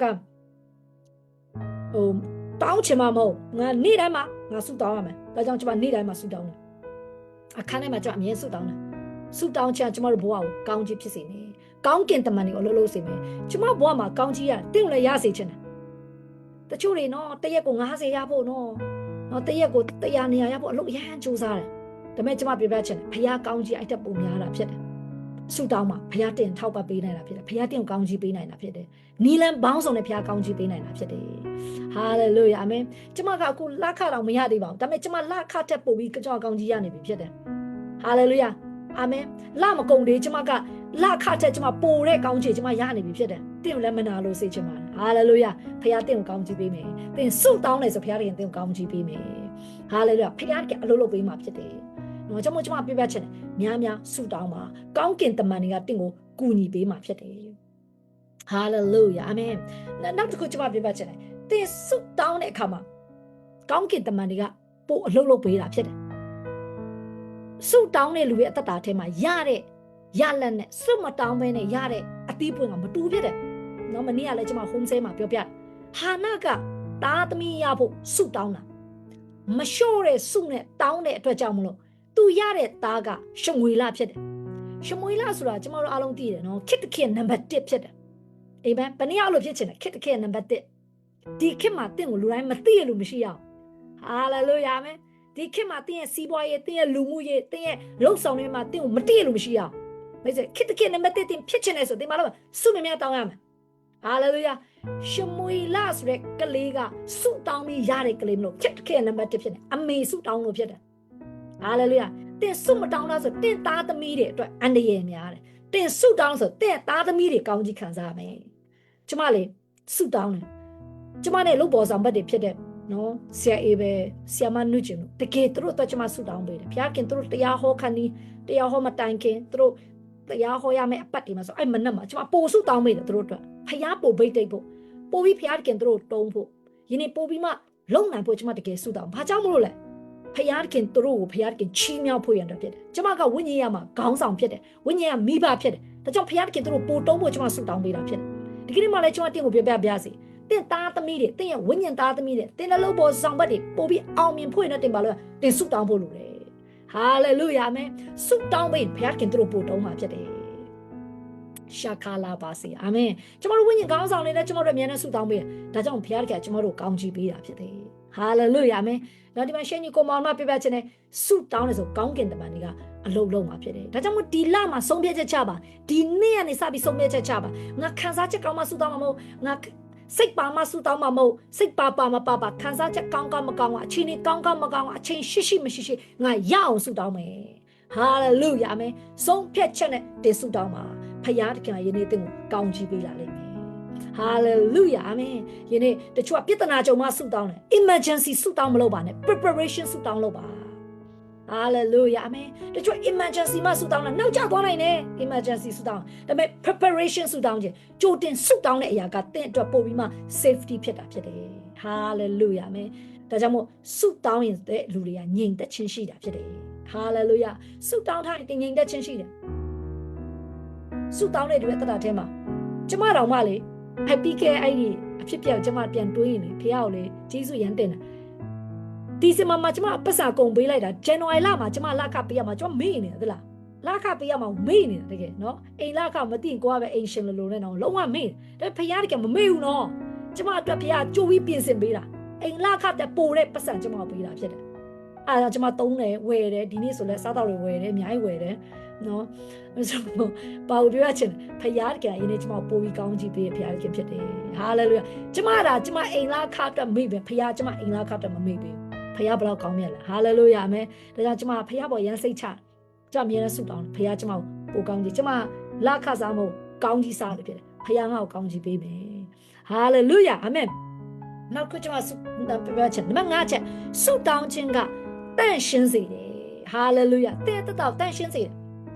တောင်းချင်မှာမဟုတ်ငါနေ့တိုင်းမှာငါဆူတောင်းရမယ်ဒါကြောင့်ကျမနေ့တိုင်းမှာဆူတောင်းတယ်အခန်းထဲမှာကျမအမြဲဆူတောင်းတယ်ဆူတောင်းချင်ကျမတို့ဘွားကိုကောင်းကြီးဖြစ်စေမယ်ကောင်းကင်တမန်တွေကိုအလုပ်လုပ်စေမယ်ကျမဘွားမှာကောင်းကြီးရတင့်လည်းရစေချင်တယ်တချို့တွေနော်တရက်ကို90ရဖို့နော်တရက်ကို100နေရာရဖို့အလုပ်အရန်ကြိုးစားတယ်ဒါပေမဲ့ကျမပြပြချင်တယ်ဖခင်ကောင်းကြီးအဲ့တက်ပုံများတာဖြစ်တယ် ဆုတောင်းမှာဘုရားတင်ထောက်ပံ့ပေးနိုင်တာဖြစ်တယ်ဘုရားတင်ကောင်းချီးပေးနိုင်တာဖြစ်တယ်နီလန်ဘောင်းဆောင်နဲ့ဘုရားကောင်းချီးပေးနိုင်တာဖြစ်တယ်ဟာလေလုယာအာမင်ကျမကအခုလက်ခတော့မရသေးပါဘူးဒါပေမဲ့ကျမလက်ခတက်ပို့ပြီးကြောက်ကောင်းချီးရနေပြီဖြစ်တယ်ဟာလေလုယာအာမင်လမကုန်သေးကျမကလက်ခတက်ကျမပိုတဲ့ကောင်းချီးကျမရနေပြီဖြစ်တယ်တင့်လည်းမနာလို့စိတ်ချင်ပါတယ်ဟာလေလုယာဘုရားတင့်ကိုကောင်းချီးပေးမယ်တင်ဆုတောင်းတယ်ဆိုဘုရားတင်တင့်ကိုကောင်းချီးပေးမယ်ဟာလေလုယာဘုရားကအလုပ်လုပ်ပေးမှာဖြစ်တယ်နော်ကျွန်မပြပြချင်တယ်များများဆုတောင်းပါကောင်းကင်တမန်တွေကတင့်ကိုကူညီပေးမှာဖြစ်တယ်ဟာလေလုယာအာမင်နောက်တစ်ခုကျွန်မပြပြချင်တယ်တင်ဆုတောင်းတဲ့အခါမှာကောင်းကင်တမန်တွေကပို့အလုပ်လုပ်ပေးတာဖြစ်တယ်ဆုတောင်းတဲ့လူရဲ့အသက်တာထဲမှာရတဲ့ရလက်နဲ့ဆုမတောင်းဘဲနဲ့ရတဲ့အသီးပွင့်ကမတူဖြစ်တယ်နော်မနေ့ကလည်းကျွန်မ home sale မှာပြောပြဟာနာကတာသမီးရဖို့ဆုတောင်းတာမလျှော့တဲ့ဆုနဲ့တောင်းတဲ့အတွက်ကြောင့်မလို့သူရတဲ့သားကရှမွေလဖြစ်တယ်ရှမွေလဆိုတာကျွန်တော်တို့အားလုံးသိတယ်နော်ခေတ်တစ်ခေတ်နံပါတ်1ဖြစ်တယ်အေးဘယ်နည်းအောင်လို့ဖြစ်ချင်တယ်ခေတ်တစ်ခေတ်နံပါတ်1ဒီခေတ်မှာတင့်ကိုလူတိုင်းမသိရလို့မရှိအောင်ဟာလေလုယာအာမင်ဒီခေတ်မှာတင်းရဲ့စီးပွားရေးတင်းရဲ့လူမှုရေးတင်းရဲ့လှုပ်ဆောင်တွေမှာတင်းကိုမသိရလို့မရှိအောင်မိတ်ဆွေခေတ်တစ်ခေတ်နံပါတ်1တင်းဖြစ်ချင်တယ်ဆိုတင်းမလို့စုမြများတောင်းရမယ်ဟာလေလုယာရှမွေလဆိုတဲ့ကလေးကစုတောင်းပြီးရတဲ့ကလေးမလို့ခေတ်တစ်ခေတ်နံပါတ်1ဖြစ်တယ်အမေစုတောင်းလို့ဖြစ်တယ်ဟာလေလုယာတင်ဆုမတောင်းလားဆိုတင်သားသမီးတွေအတွက်အန္တရာယ်များတယ်တင်ဆုတောင်းဆိုတင်သားသမီးတွေကောင်းကြီးခံစားမယ်ကျမလေဆုတောင်းတယ်ကျမနဲ့လုပ်ပေါ်ဆောင်ဘက်တွေဖြစ်တဲ့နော်ဆရာအေးပဲဆရာမနုကျင်တို့တကယ်သူတို့အတွက်ကျမဆုတောင်းပေးတယ်ဘုရားခင်သူတို့တရားဟောခန်းဒီတရားဟောမတိုင်ခင်သူတို့တရားဟောရမယ့်အပတ်တွေမှာဆိုအဲ့မနက်မှာကျမပို့ဆုတောင်းပေးတယ်သူတို့အတွက်ဘုရားပို့ဘိတ်တိတ်ဖို့ပို့ပြီးဘုရားခင်သူတို့တုံးဖို့ယနေ့ပို့ပြီးမှလုံနိုင်ဖို့ကျမတကယ်ဆုတောင်းဘာကြောင့်မလို့လဲဖျားခင်သူတို့ကိုဖျားခင်ချီးမြှောက်ဖို့ရန်အတွက်ဖြစ်တယ်။ကျမကဝိညာဉ်ရမှာခေါင်းဆောင်ဖြစ်တယ်။ဝိညာဉ်ရမိဘဖြစ်တယ်။ဒါကြောင့်ဖျားခင်သူတို့ပို့တုံးဖို့ကျမဆုတောင်းပေးတာဖြစ်တယ်။ဒီကနေ့မှလည်းကျမတင့်ကိုပြပြစီ။တင့်သားသမီးတွေတင့်ရဲ့ဝိညာဉ်သားသမီးတွေတင့်လည်းလို့ပေါ်ဆောင်ဘက်တွေပို့ပြီးအောင်မြင်ဖို့ရတဲ့တင်ပါလို့တင်ဆုတောင်းဖို့လိုတယ်။ဟာလေလုယာအာမင်။ဆုတောင်းပေးဖျားခင်သူတို့ပို့တုံးမှာဖြစ်တယ်။ရှာခါလာပါစေအာမင်။ကျမတို့ဝိညာဉ်ခေါင်းဆောင်နေတဲ့ကျမတို့အမြဲတမ်းဆုတောင်းပေးတယ်။ဒါကြောင့်ဖျားခင်ကျမတို့ကောင်းချီးပေးတာဖြစ်တယ်။ဟာလေလုယာအာမင်။နောက်ဒီမှာရှင်းကြီးကိုမောင်မပြပြချင်တဲ့ဆုတောင်းနေဆိုကောင်းကင်တမန်တွေကအလုံးလုံးမှာဖြစ်တယ်။ဒါကြောင့်မို့ဒီလမှာဆုံးဖြတ်ချက်ချပါဒီနေ့ကနေစပြီးဆုံးဖြတ်ချက်ချပါငါခံစားချက်ကောင်းမှဆုတောင်းမှာမဟုတ်ငါစိတ်ပါမှဆုတောင်းမှာမဟုတ်စိတ်ပါမပါခံစားချက်ကောင်းမကောင်းအချိန်ကြီးကောင်းမကောင်းအချိန်ရှိမရှိငါရအောင်ဆုတောင်းမယ်။ဟာလေလုယာအာမင်။ဆုံးဖြတ်ချက်နဲ့တင်ဆုတောင်းပါဖခင်တခင်ယနေ့တင်ကိုကောင်းချီးပေးလာလိမ့်မယ်။ Hallelujah amen ယနေ့တချို့ကပြဿနာကြုံမှဆုတောင်းတယ် emergency ဆုတောင်းမလုပ်ပါနဲ့ preparation ဆုတောင်းလုပ်ပါ Hallelujah amen တချို့ emergency မှဆုတောင်းတာနောက်ကျသွားနိုင်တယ် emergency ဆုတောင်းဒါပေမဲ့ preparation ဆုတောင်းခြင်းကြိုတင်ဆုတောင်းတဲ့အရာကတင့်အတွက်ပို့ပြီးမှ safety ဖြစ်တာဖြစ်တယ် Hallelujah amen ဒါကြောင့်မို့ဆုတောင်းရင်တဲ့လူတွေကငြိမ်သက်ခြင်းရှိတာဖြစ်တယ် Hallelujah ဆုတောင်းထားရင်ငြိမ်သက်ခြင်းရှိတယ်ဆုတောင်းတဲ့တွေတက်တာထဲမှာကျမတော်မှလေအဲ့ပြီးခဲ့အဲ့ဒီအဖြစ်ပြောက်ကျမပြန်တွေးရင်လေဖះကိုလေဂျေစုရန်တင်တယ်ဒီစမမှာကျမပတ်စာကုန်ပေးလိုက်တာဇန်နဝါရီလမှာကျမလခပေးရမှာကျမမေ့နေတယ်သလားလခပေးရမှာမေ့နေတာတကယ်နော်အိမ်လခမသိရင်ကိုကပဲအိမ်ရှင်လိုနဲ့နော်လုံးဝမေ့တယ်ဒါဖះတကယ်မမေ့ဘူးနော်ကျမအတွက်ဖះကြိုးပြီးပြင်ဆင်ပေးတာအိမ်လခတက်ပိုတဲ့ပတ်စံကျမပေးတာဖြစ်တယ်အဲ့ဒါကျမသုံးတယ်ဝယ်တယ်ဒီနေ့ဆိုလဲစားတော့တွေဝယ်တယ်အများကြီးဝယ်တယ်နော်ဆိုပါဦးပြောချင်ဖယားတကယ်အရင်ကကျမပို့ပြီးကောင်းကြည့်ပေးဖယားခင်ဖြစ်တယ်ဟာလေလုယာကျမအိမ်လားခါတက်မိပဲဖယားကျမအိမ်လားခါတက်မမိပဲဖယားဘယ်လောက်ကောင်းမြတ်လဲဟာလေလုယာအမေဒါကြောင့်ကျမဖယားပေါ်ရန်စိတ်ချကျမအမြဲတမ်းဆုတောင်းဖယားကျမပို့ကောင်းကြည့်ကျမလာခစားမို့ကောင်းကြီးစားတယ်ဖြစ်တယ်ဖယားငါ့ကိုကောင်းကြည့်ပေးမယ်ဟာလေလုယာအာမင်နောက်ကကျမဆုတောင်းပြချင်ဒီမှာငါချက်ဆုတောင်းခြင်းကတန့်ရှင်းစေတယ်ဟာလေလုယာတဲ့တော့တန့်ရှင်းစေတယ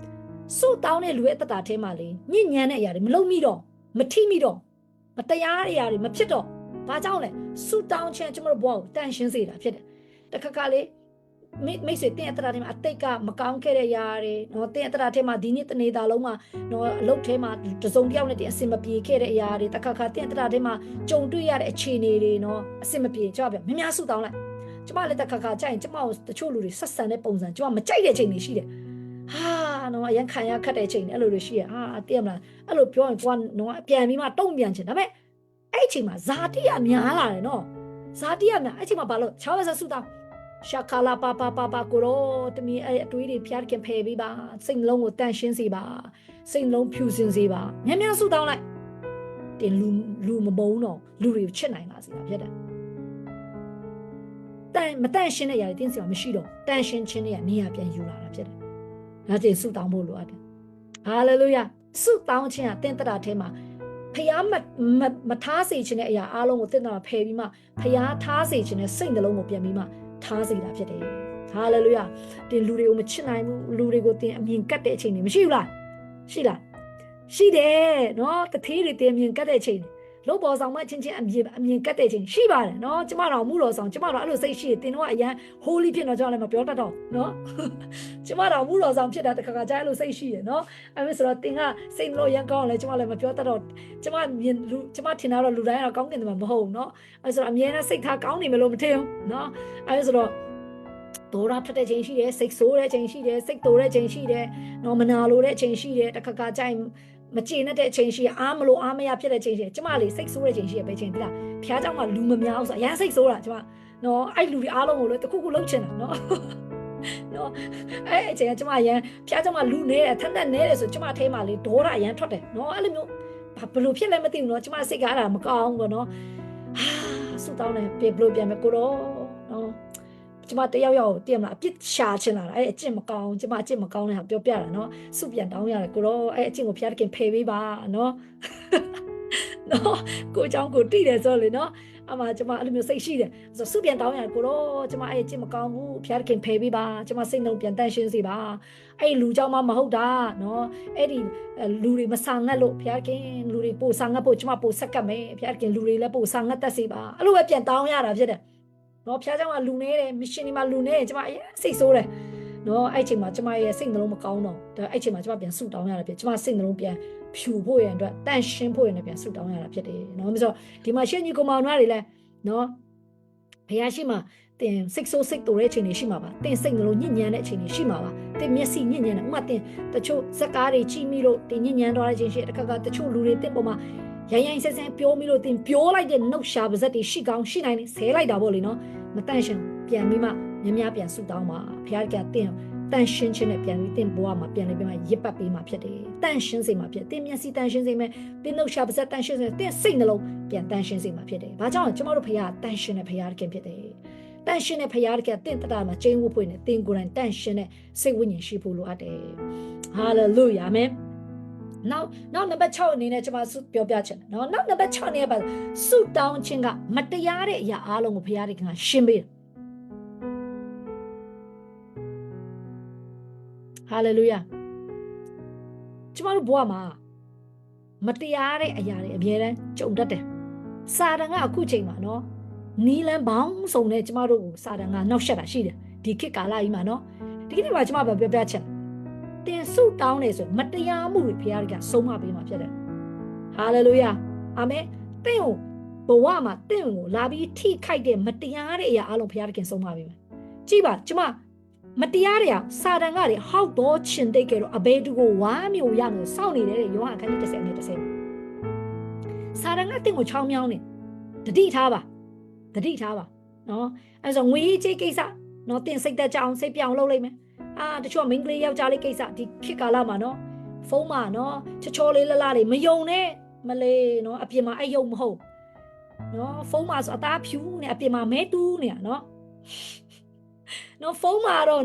်ဆုတောင်းတဲ့လူရဲ့အတ္တထဲမှာလေညဉ့်ညမ်းတဲ့အရာတွေမလုံးမိတော့မထိမိတော့မတရားတဲ့အရာတွေမဖြစ်တော့ဘာကြောင့်လဲဆုတောင်းခြင်းကျွန်တော်တို့ဘဝကိုတန်ရှင်းစေတာဖြစ်တယ်တခါခါလေမိတ်ဆွေတင်းအတ္တထဲမှာအတိတ်ကမကောင်းခဲ့တဲ့အရာတွေနော်တင်းအတ္တထဲမှာဒီနေ့တနေ့တာလုံးမှာနော်အလုပ်ထဲမှာတစုံတစ်ယောက်နဲ့တင်အစင်မပြေခဲ့တဲ့အရာတွေတခါခါတင်းအတ္တထဲမှာကြုံတွေ့ရတဲ့အခြေအနေတွေနော်အစင်မပြေကြပါဗျများများဆုတောင်းလိုက်ကျမလည်းတခါခါကြရင်ကျမကိုတချို့လူတွေဆက်ဆံတဲ့ပုံစံကျမမကြိုက်တဲ့ချိန်တွေရှိတယ်ဟာနော်အရင်ခံရခတ်တဲ့ချိန်အဲ့လိုတွေရှိရဟာတည့်မလားအဲ့လိုပြောရင်ကိုကနော်ပြန်ပြီးမှတုံ့ပြန်ချင်ဒါပေမဲ့အဲ့ချိန်မှာဇာတိရများလာတယ်နော်ဇာတိရများအဲ့ချိန်မှာဘာလို့ချောင်းဆက်ဆူတောင်း ရှာခါလာပါကိုရောတမီအဲ့အတွေးတွေဖျားခင်ဖယ်ပေးပါစိတ်နှလုံးကိုတန့်ရှင်းစေပါစိတ်နှလုံးဖြူစင်စေပါများများဆုတောင်းလိုက်တင်လူမမုန်းတော့လူတွေကိုချစ်နိုင်ပါစေတာဖြစ်တယ်မတန့်ရှင်းတဲ့ຢာတွေတင်းစီမှာမရှိတော့တန့်ရှင်းခြင်းတွေကနေရာပြန်ယူလာတာဖြစ်တယ်ဒါကျရင်ဆုတောင်းဖို့လိုအပ်တယ်ဟာလေလုယာဆုတောင်းခြင်းကတင်းတရာထဲမှာဖျားမထားစေခြင်းတဲ့အရာအားလုံးကိုတင်းတရာဖယ်ပြီးမှဖျားထားစေခြင်းတဲ့စိတ်နှလုံးကိုပြန်ပြီးမှထားစေတာဖြစ်တယ်ဟာလေလုယာတင်လူတွေကိုမချစ်နိုင်ဘူးလူတွေကိုတင်အမြင်ကတ်တဲ့အချိန်တွေမရှိဘူးလားရှိတယ်နော်တထေးတွေတင်အမြင်ကတ်တဲ့အချိန်လို့ပေါ်ဆောင်မချင်းချင်းအမြင်ကတ်တဲ့အချိန်ရှိပါတယ်နော်ကျမတော်မှုတော်ဆောင်ကျမတော်အဲ့လိုစိတ်ရှိတင်တော့အရန် holy ဖြစ်တော့ကျွန်တော်လည်းမပြောတတ်တော့နော်ကျမတော်မှုတော်ဆောင်ဖြစ်တာတခါခါကြားအဲ့လိုစိတ်ရှိရနော်အဲ့ဒါဆိုတော့တင်ကစိတ်လို့ရန်ကောင်းလဲကျမလည်းမပြောတတ်တော့ကျမထင်တာတော့လူတိုင်းတော့ကောင်းကင်တယ်မှာမဟုတ်ဘူးနော်အဲ့ဆိုတော့အမြဲတမ်းစိတ်ထားကောင်းနေမလို့မထင်ဘူးနော်အဲ့ဆိုတော့ဒေါရထွက်တဲ့ချိန်ရှိတယ်စိတ်ဆိုးတဲ့ချိန်ရှိတယ်စိတ်တိုတဲ့ချိန်ရှိတယ်နော်မနာလိုတဲ့ချိန်ရှိတယ်တခါခါကြိုင်မကျေနပ်တဲ့ချိန်ရှိအားမလို့အားမရဖြစ်တဲ့ချိန်ရှိကျမလေးစိတ်ဆိုးတဲ့ချိန်ရှိပဲချိန်ဒီလားဖျားเจ้าမှာလူမများဘူးဆိုအရန်စိတ်ဆိုးတာကျမနော်အဲ့လူတွေအားလုံးကိုလည်းတခုခုလှုပ်ချင်တာနော်အဲ့အချိန်ကကျမအရန်ဖျားเจ้าမှာလူနေတယ်ထက်ထက်နေတယ်ဆိုကျမထဲမှာလေဒေါရအရန်ထွက်တယ်နော်အဲ့လိုမျိုးဘယ်လိုဖြစ်လဲမသိဘူးနော်ကျမစိတ်ကအဲ့ဒါမကောင်းဘူးနော်ဟာဆူတောင်းတယ်ဘယ်လိုပြန်မကိုတော့နော်ကျမတယောက်တည်မလားအပြစ်ရှာချင်လာတာအဲ့အကျင့်မကောင်းကျမအကျင့်မကောင်းတဲ့ဟာပြောပြတာနော်စုပြန်တောင်းရတယ်ကိုတော့အဲ့အကျင့်ကိုဖျားတခင်ဖယ်ပေးပါနော်ကိုเจ้าကိုတိတယ်ဆိုလေနော်အမကျမအဲ့လိုမျိုးစိတ်ရှိတယ်ဆိုစုပြန်တောင်းရတယ်ကိုတော့ကျမအဲ့အကျင့်မကောင်းဘူးဖျားတခင်ဖယ်ပေးပါကျမစိတ်နှလုံးပြန်တန့်ရှင်းစေပါအဲ့လူเจ้าမဟုတ်တာနော်အဲ့ဒီလူတွေမဆာငတ်လို့ဖျားတခင်လူတွေပို့ဆာငတ်ဖို့ကျမပို့ဆက်ကပ်မယ်ဖျားတခင်လူတွေလည်းပို့ဆာငတ်တတ်စေပါအဲ့လိုပဲပြန်တောင်းရတာဖြစ်တယ်နော်ဖျားเจ้าကလူနေတယ်မရှင်ဒီမှာလူနေကျမစိတ်ဆိုးတယ်နော်အဲ့ချိန်မှာကျမရဲ့စိတ်နှလုံးမကောင်းတော့ဒါအဲ့ချိန်မှာကျမပြန်ဆူတောင်းရတာဖြစ်ကျမစိတ်နှလုံးပြန်ဖြူဖို့ရန်အတွက်တန့်ရှင်းဖို့ရန်ပြန်ဆူတောင်းရတာဖြစ်တယ်နော်မဆိုဒီမှာရှင်ကြီးကောင်မတွေလည်းနော်ဘုရားရှိမှတင်စိတ်ဆိုးစိတ်တူတဲ့အချိန်တွေရှိမှာပါတင်စိတ်နှလုံးညဉ့်ညမ်းတဲ့အချိန်တွေရှိမှာပါတင်မျက်စိညဉ့်ညမ်းတယ်ဥမာတင်တချို့ဇက်ကားတွေကြီးမိလို့တင်ညဉ့်ညမ်းသွားတဲ့အချိန်ရှိတခါတချို့လူတွေတင်ပေါ်မှာရိုင်းဆဲပြောမိလို့တင်ပြောလိုက်တဲ့နှုတ်ရှာပါဇက်တွေရှိကောင်းရှိနိုင်တယ်ဆဲလိုက်တာပေါ့လေနော်မတန့်ရှင်းပြန်ပြီးမှများပြန်ဆူတောင်းပါဘုရားကတင်တန့်ရှင်းခြင်းနဲ့ပြန်ပြီးတင်ဘဝမှာပြန်ပြီးမှရစ်ပတ်ပေးမှဖြစ်တယ်တန့်ရှင်းစေမှဖြစ်တင်မျက်စိတန့်ရှင်းစေမယ်တင်နှုတ်ရှာပါဇက်တန့်ရှင်းစေတင်စိတ်နှလုံးပြန်တန့်ရှင်းစေမှဖြစ်တယ်ဘာကြောင့်ကျမတို့ဘုရားတန့်ရှင်းတဲ့ဘုရားခင်ဖြစ်တယ်တန့်ရှင်းတဲ့ဘုရားကတင်တတာမှာကျင်းဝတ်ဖွင့်နေတင်ကိုယ်တိုင်တန့်ရှင်းတဲ့စိတ်ဝိညာဉ်ရှိဖို့လိုအပ်တယ်ဟာလေလုယာအာမင်နောက်နံပါတ်6အနေနဲ့ကျွန်မပြောပြချင်တယ်နော်နောက်နံပါတ်6အနေနဲ့ပါဆုတောင်းခြင်းကမတရားတဲ့အရာအလုံးကိုဘုရားကရှင်းပေးတယ်ဟာလေလုယာကျွန်မတို့ဘဝမှာမတရားတဲ့အရာတွေအများတန်းကြုံတတ်တယ်စာတန်ကအခုချိန်မှာနော်နီလန်ဘောင်းစုံနဲ့ကျမတို့ကိုစာတန်ကနှောက်ယှက်တာရှိတယ်ဒီခေတ်ကာလကြီးမှာနော်ဒီခေတ်မှာကျမပြောပြချင်တင်ဆုတောင်းနေဆိုမတရားမှုတွေဘုရားကဆုံးမပေးမှာဖြစ်တယ်ဟာလေလုယာအာမင်တင့်ကိုဘဝမှာတင့်ကိုလာပြီးထိခိုက်တဲ့မတရားတဲ့အရာအလုံးဘုရားကဆုံးမပေးမယ်ကြည့်ပါကျမမတရားတဲ့စာတန်ကတွေဟောက်တော့ရှင်တိတ်ကြတော့အဘဲတူကိုဝါမျိုးရလို့စောင့်နေတယ်ယောဟန်အခန်းကြီး30နဲ့30စာတန်ကတင့်ကိုချောင်းမြောင်းနေတတိထားပါနော်အဲဆိုငွေကြီးကိစ္စနော်တင်စိတ်သက်ကြအောင်စိတ်ပြောင်းလုပ်လိုက်မယ်တချို့မိန်းကလေးယောက်ျားလေးကိစ္စဒီခေတ်ကာလမှာနော်ဖုန်းမှာနော်ချောလေးလှလှလေးမယုံနဲ့မလေးနော်အပြင်မှာအဲ့ယုံမဟုတ်နော်ဖုန်းမှာဆိုအသားဖြူနေအပြင်မှာမဲတူးနေနော်ဖုန်းမှာတော့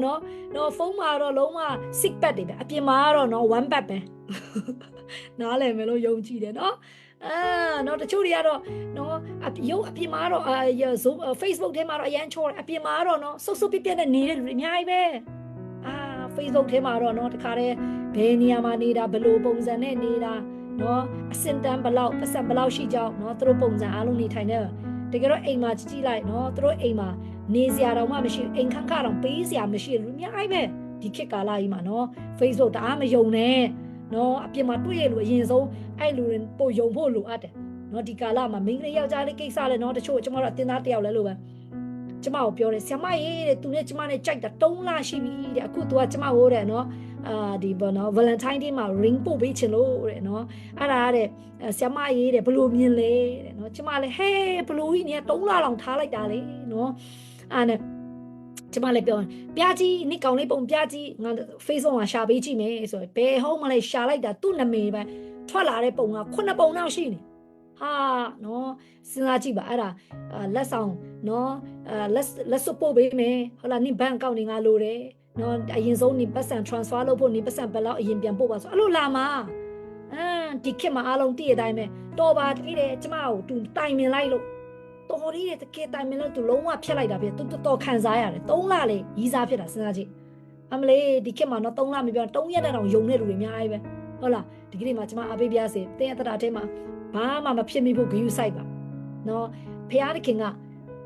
ဖုန်းမှာတော့လုံးဝ sick bed တွေပဲအပြင်မှာတော့နော် one bed ပဲနားလည်မယ်လို့ယုံကြည်တယ်နော်နော်တချို့တွေကတော့နော်ရုပ်အပြင်မှာတော့ Facebook ထဲမှာတော့အရန်ချောတယ်အပြင်မှာတော့နော်ဆုပ်ပြက်နဲ့နေတဲ့လူတွေအများကြီးပဲFacebook ထဲမှာတော့နော်တခါတည်းဘယ်နေရာမှာနေတာဘယ်လိုပုံစံနဲ့နေတာနော်အစင်တန်းဘလောက်ပတ်စံဘလောက်ရှိကြောင်းနော်သူတို့ပုံစံအားလုံးနေထိုင်နေတကယ်တော့အိမ်မှာကြည့်လိုက်နော်သူတို့အိမ်မှာနေစရာတော့မှမရှိအိမ်ခန့်ခါတော့ပေးစရာမရှိလူအများကြီးပဲဒီခေတ်ကာလကြီးမှာနော် Facebook တအားမယုံနဲ့နော်အပြင်မှာတွေ့ရလို့အရင်ဆုံးအဲ့လူတွေပို့ယုံဖို့လိုအပ်တယ်နော်ဒီကာလမှာမိန်းကလေးယောက်ျားလေးကိစ္စလဲနော်တချို့ကျွန်တော်တို့အတင်းသားတယောက်လဲလို့ပဲကျမကိုပြောတယ်ဆရာမရေးတဲ့သူနဲ့ကျမနဲ့ကြိုက်တာ3လရှိပြီတဲ့အခု तू ကကျမဟိုတဲ့နော်ဒီဘောနော် Valentine Day မှာ ring ပို့ပေးချင်လို့တဲ့နော်အဲ့ဒါတဲ့ဆရာမရေးတဲ့ဘလို့မြင်လဲတဲ့နော်ကျမလည်းဟဲဘလို့ကြီးနေ3လလောက်ထားလိုက်တာလေနော်အဲ့နဲ့ ကျမလည်းပြောပြကြီးနိကောင်လေးပုံပြကြီးငါ Facebook မှာရှာပေးကြည့်မယ်ဆိုဘယ်ဟုတ်မလဲရှာလိုက်တာသူ့နာမည်ပဲထွက်လာတဲ့ပုံက9ပုံလောက်ရှိနေဟာနော်စဉ်းစားကြည့်ပါအဲ့ဒါလက်ဆောင်နော်လက်စွပ်ပို့ပေးမယ်ဟုတ်လားနိဘဏ်အကောင့်တွေငါလိုတယ်နော်အရင်ဆုံးနိပတ်စံ transfer လုပ်ဖို့နိပတ်စံဘယ်လောက်အရင်ပြန်ပို့ပါဆိုအဲ့လိုလာမှာဒီခေတ်မှာအားလုံးတည့်ရတိုင်းပဲတော်ပါတကယ်တယ်ကျမကိုသူတိုင်မြင်လိုက်လို့တော်ရည်တကယ်တိုင်မြင်လို့သူလုံးဝဖြတ်လိုက်တာပြသူတော်ခံစားရတယ်3လလေရီးစားဖြစ်တာစဉ်းစားကြည့်အမလေးဒီခေတ်မှာတော့3လမပြော3ရက်တောင်ယုံနေလူတွေအများကြီးပဲဟုတ်လားဒီကနေ့မှာကျမအပေးပြစေတင်းရတတာထဲမှာဘာမှမဖြစ်မိဖို့ဂရုစိုက်ပါနော်ဖခင်တခင်က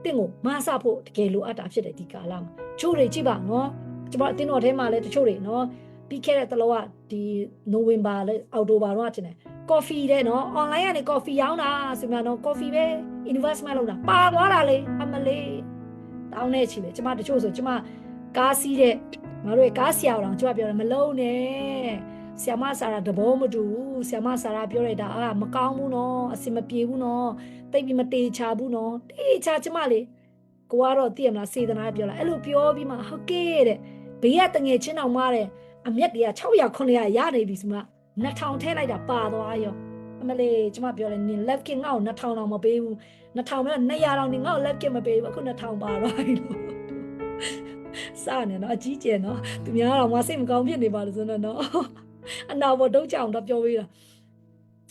တင့်ကိုမဆဖို့တကယ်လိုအပ်တာဖြစ်တယ်ဒီကာလမှာချို့တွေကြည့်ပါနော်ကျမအတင်းတော်ထဲမှာလည်းတချို့တွေနော်ပြီးခဲ့တဲ့တလောကဒီနိုဝင်ဘာလဲအောက်တိုဘာတော့ကျင်တယ်ကော်ဖီတဲ့နော် online ကနေကော်ဖီရောင်းတာဆိုမှနော်ကော်ဖီပဲ investment လုပ်တာပါသွားတာလေအမလေးတောင်းနေချီပဲကျမတချို့ဆိုကျမကားစီးတဲ့ငါတို့ကားဆရာတော်ကျမပြောတယ်မလုံးနဲ့ဆရာမဆရာတဘောမတူဘူးဆရာမဆရာပြောရတာမကောင်းဘူးနော်အစင်မပြေဘူးနော်တိတ်ပြီးမတေချာဘူးနော်တေချာကျမလေးကိုကတော့သိရမလားစေတနာပြောလိုက်အဲ့လိုပြောပြီးမှဟုတ်ကဲ့တဲ့ဘေးကတငယ်ချင်းတော်မတဲ့အမျက်တွေက600 900ရနေပြီဆိုမှ2000ထဲလိုက်တာပါသွားရောအမလေးကျမပြောတယ်နင် left kick ငါ့ကို2000တောင်မပေးဘူး2000ပဲ200တောင်နင်ငါ့ကို left kick မပေးဘူးအခု2000ပါသွားပြီလို့စနေနော်အကြီးကျယ်နော်သူများတော့မစိတ်မကောင်းဖြစ်နေပါလို့ဆိုတော့နော်အနာဘောဒုတ်ကြအောင်တော့ပြောပေးတာ